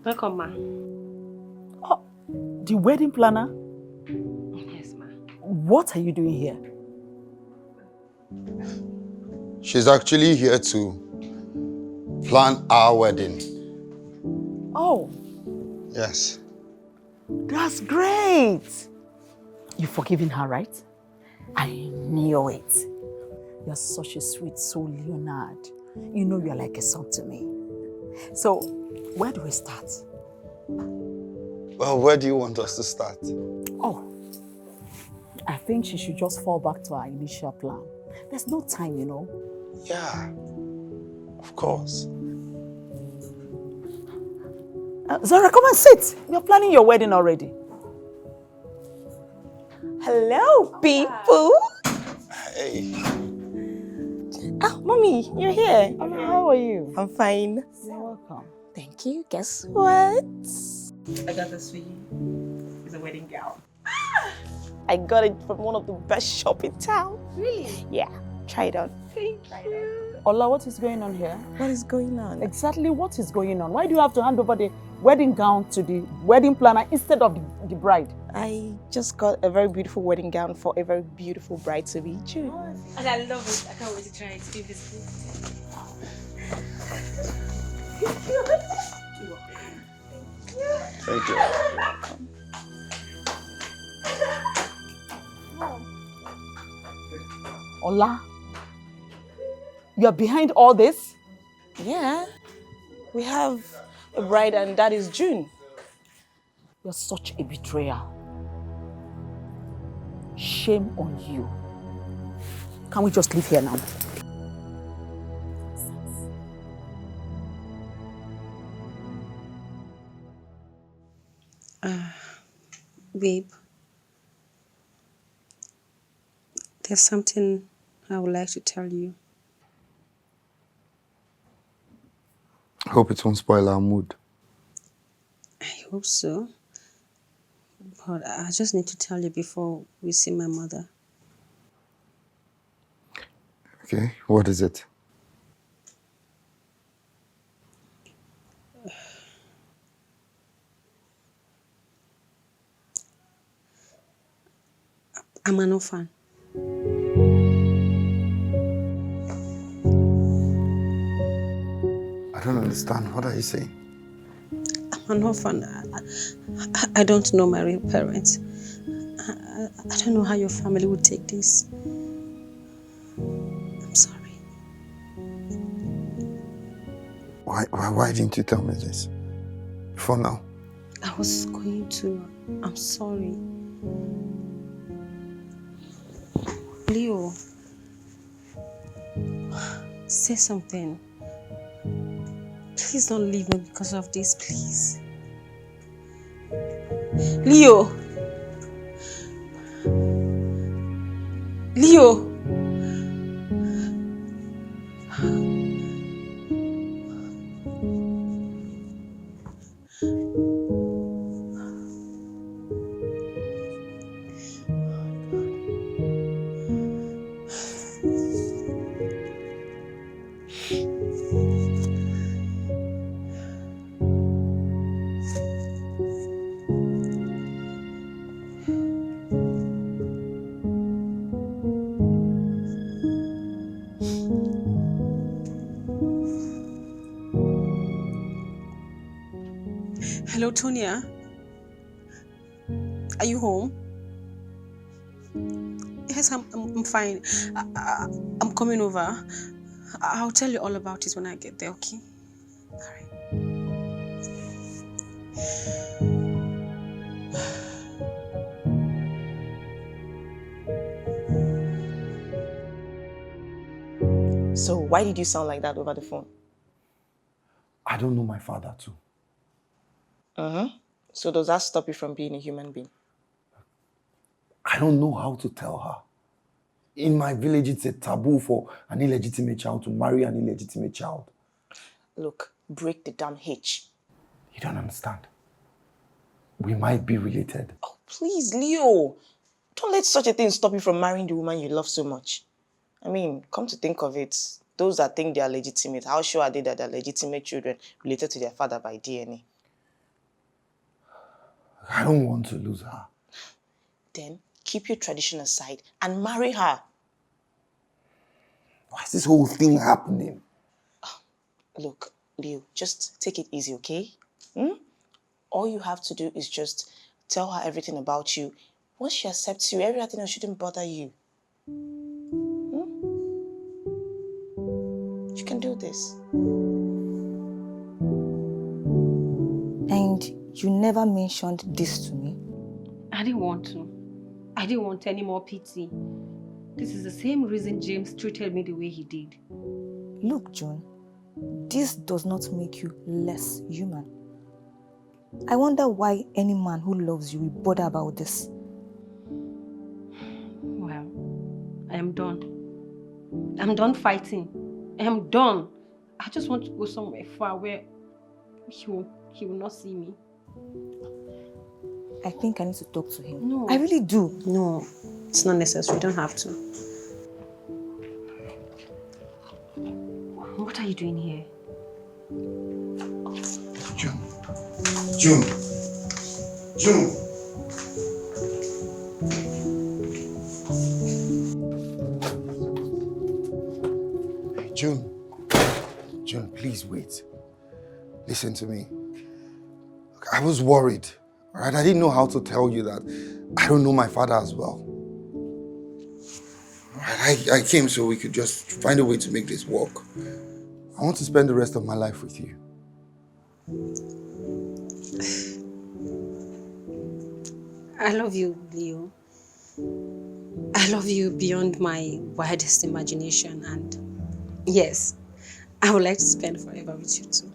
Speaker 4: Welcome, ma.
Speaker 3: Oh, the wedding planner?
Speaker 4: Yes, ma.
Speaker 3: What are you doing here?
Speaker 2: She's actually here to plan our wedding.
Speaker 3: Oh,
Speaker 2: Yes.
Speaker 3: that's great. You've forgiven her, right? I knew it. You're such a sweet soul, Leonard. You know you're like a son to me. So, where do we start?
Speaker 2: Well, where do you want us to start?
Speaker 3: Oh, I think she should just fall back to our initial plan. There's no time, you know.
Speaker 2: Yeah, of course.
Speaker 3: Zara, come and sit. You're planning your wedding already.
Speaker 8: Hello, people.
Speaker 2: Hey.
Speaker 8: Oh, mommy, you're here.
Speaker 3: How are you?
Speaker 8: I'm fine.
Speaker 3: You're welcome.
Speaker 8: Thank you. Guess what? I got this for you. It's a wedding gown. I got it from one of the best shops in town.
Speaker 11: Really?
Speaker 8: Yeah. Try it on.
Speaker 11: Thank you.
Speaker 3: Ola, what is going on here?
Speaker 8: What is going on?
Speaker 3: Exactly what is going on? Why do you have to hand over the wedding gown to the wedding planner instead of the bride?
Speaker 8: I just got a very beautiful wedding gown for a very beautiful bride to be June.
Speaker 4: And I love it. I can't wait to try it. Give this
Speaker 2: Thank you.
Speaker 3: Ola, you're behind all this?
Speaker 8: Yeah. We have a bride and that is June.
Speaker 3: You're such a betrayer. Shame on you. Can we just leave here now?
Speaker 4: Babe, there's something I would like to tell you.
Speaker 2: I hope it won't spoil our mood.
Speaker 4: I hope so. But I just need to tell you before we see my mother.
Speaker 2: Okay, what is it?
Speaker 4: I'm an orphan.
Speaker 2: I don't understand. What are you saying?
Speaker 4: I'm an orphan. I don't know my real parents. I don't know how your family would take this. I'm sorry.
Speaker 2: Why didn't you tell me this? Before now.
Speaker 4: I was going to. I'm sorry. Leo, say something. Please don't leave me because of this, please. Leo! Leo! Hello, Tonya. Are you home? Yes, I'm fine. I'm coming over. I'll tell you all about it when I get there, okay? All right.
Speaker 8: So why did you sound like that over the phone?
Speaker 5: I don't know my father too.
Speaker 8: So does that stop you from being a human being?
Speaker 5: I don't know how to tell her. In my village, it's a taboo for an illegitimate child to marry an illegitimate child.
Speaker 8: Look, break the damn hitch.
Speaker 5: You don't understand. We might be related.
Speaker 8: Oh, please, Leo. Don't let such a thing stop you from marrying the woman you love so much. I mean, come to think of it, those that think they are legitimate, how sure are they that they're legitimate children related to their father by DNA?
Speaker 2: I don't want to lose her.
Speaker 8: Then keep your tradition aside and marry her.
Speaker 2: Why is this whole thing happening?
Speaker 8: Look, Leo, just take it easy, okay? All you have to do is just tell her everything about you. Once she accepts you, everything else shouldn't bother you. You can do this.
Speaker 11: And you never mentioned this to me.
Speaker 4: I didn't want to. I didn't want any more pity. This is the same reason James treated me the way he did.
Speaker 11: Look, June, this does not make you less human. I wonder why any man who loves you will bother about this.
Speaker 4: Well, I am done. I'm done fighting. I am done. I just want to go somewhere far where he will not see me.
Speaker 11: I think I need to talk to him.
Speaker 4: No.
Speaker 11: I really do.
Speaker 4: No, it's not necessary. You don't have to. What are you doing here?
Speaker 2: June. June. June. Hey, June. June, please wait. Listen to me. Look, I was worried. All right, I didn't know how to tell you that I don't know my father as well. All right, I came so we could just find a way to make this work. I want to spend the rest of my life with you.
Speaker 4: I love you, Leo. I love you beyond my wildest imagination, and yes, I would like to spend forever with you too.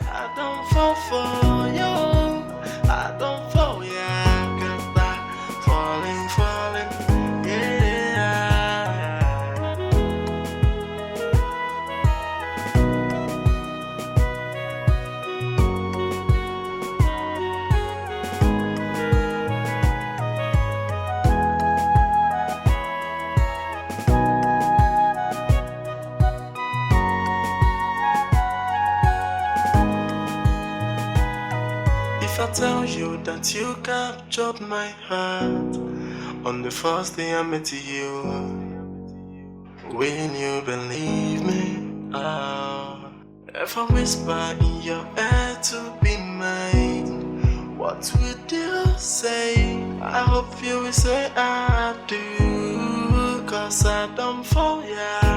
Speaker 7: I don't fall for you. I don't fall, yeah. Got that falling, yeah. If I tell you that you captured my heart on the first day I met you, will you believe me? If I whisper in your ear to be mine, what would you say? I hope you will say I do, 'cause I don't fall, yeah.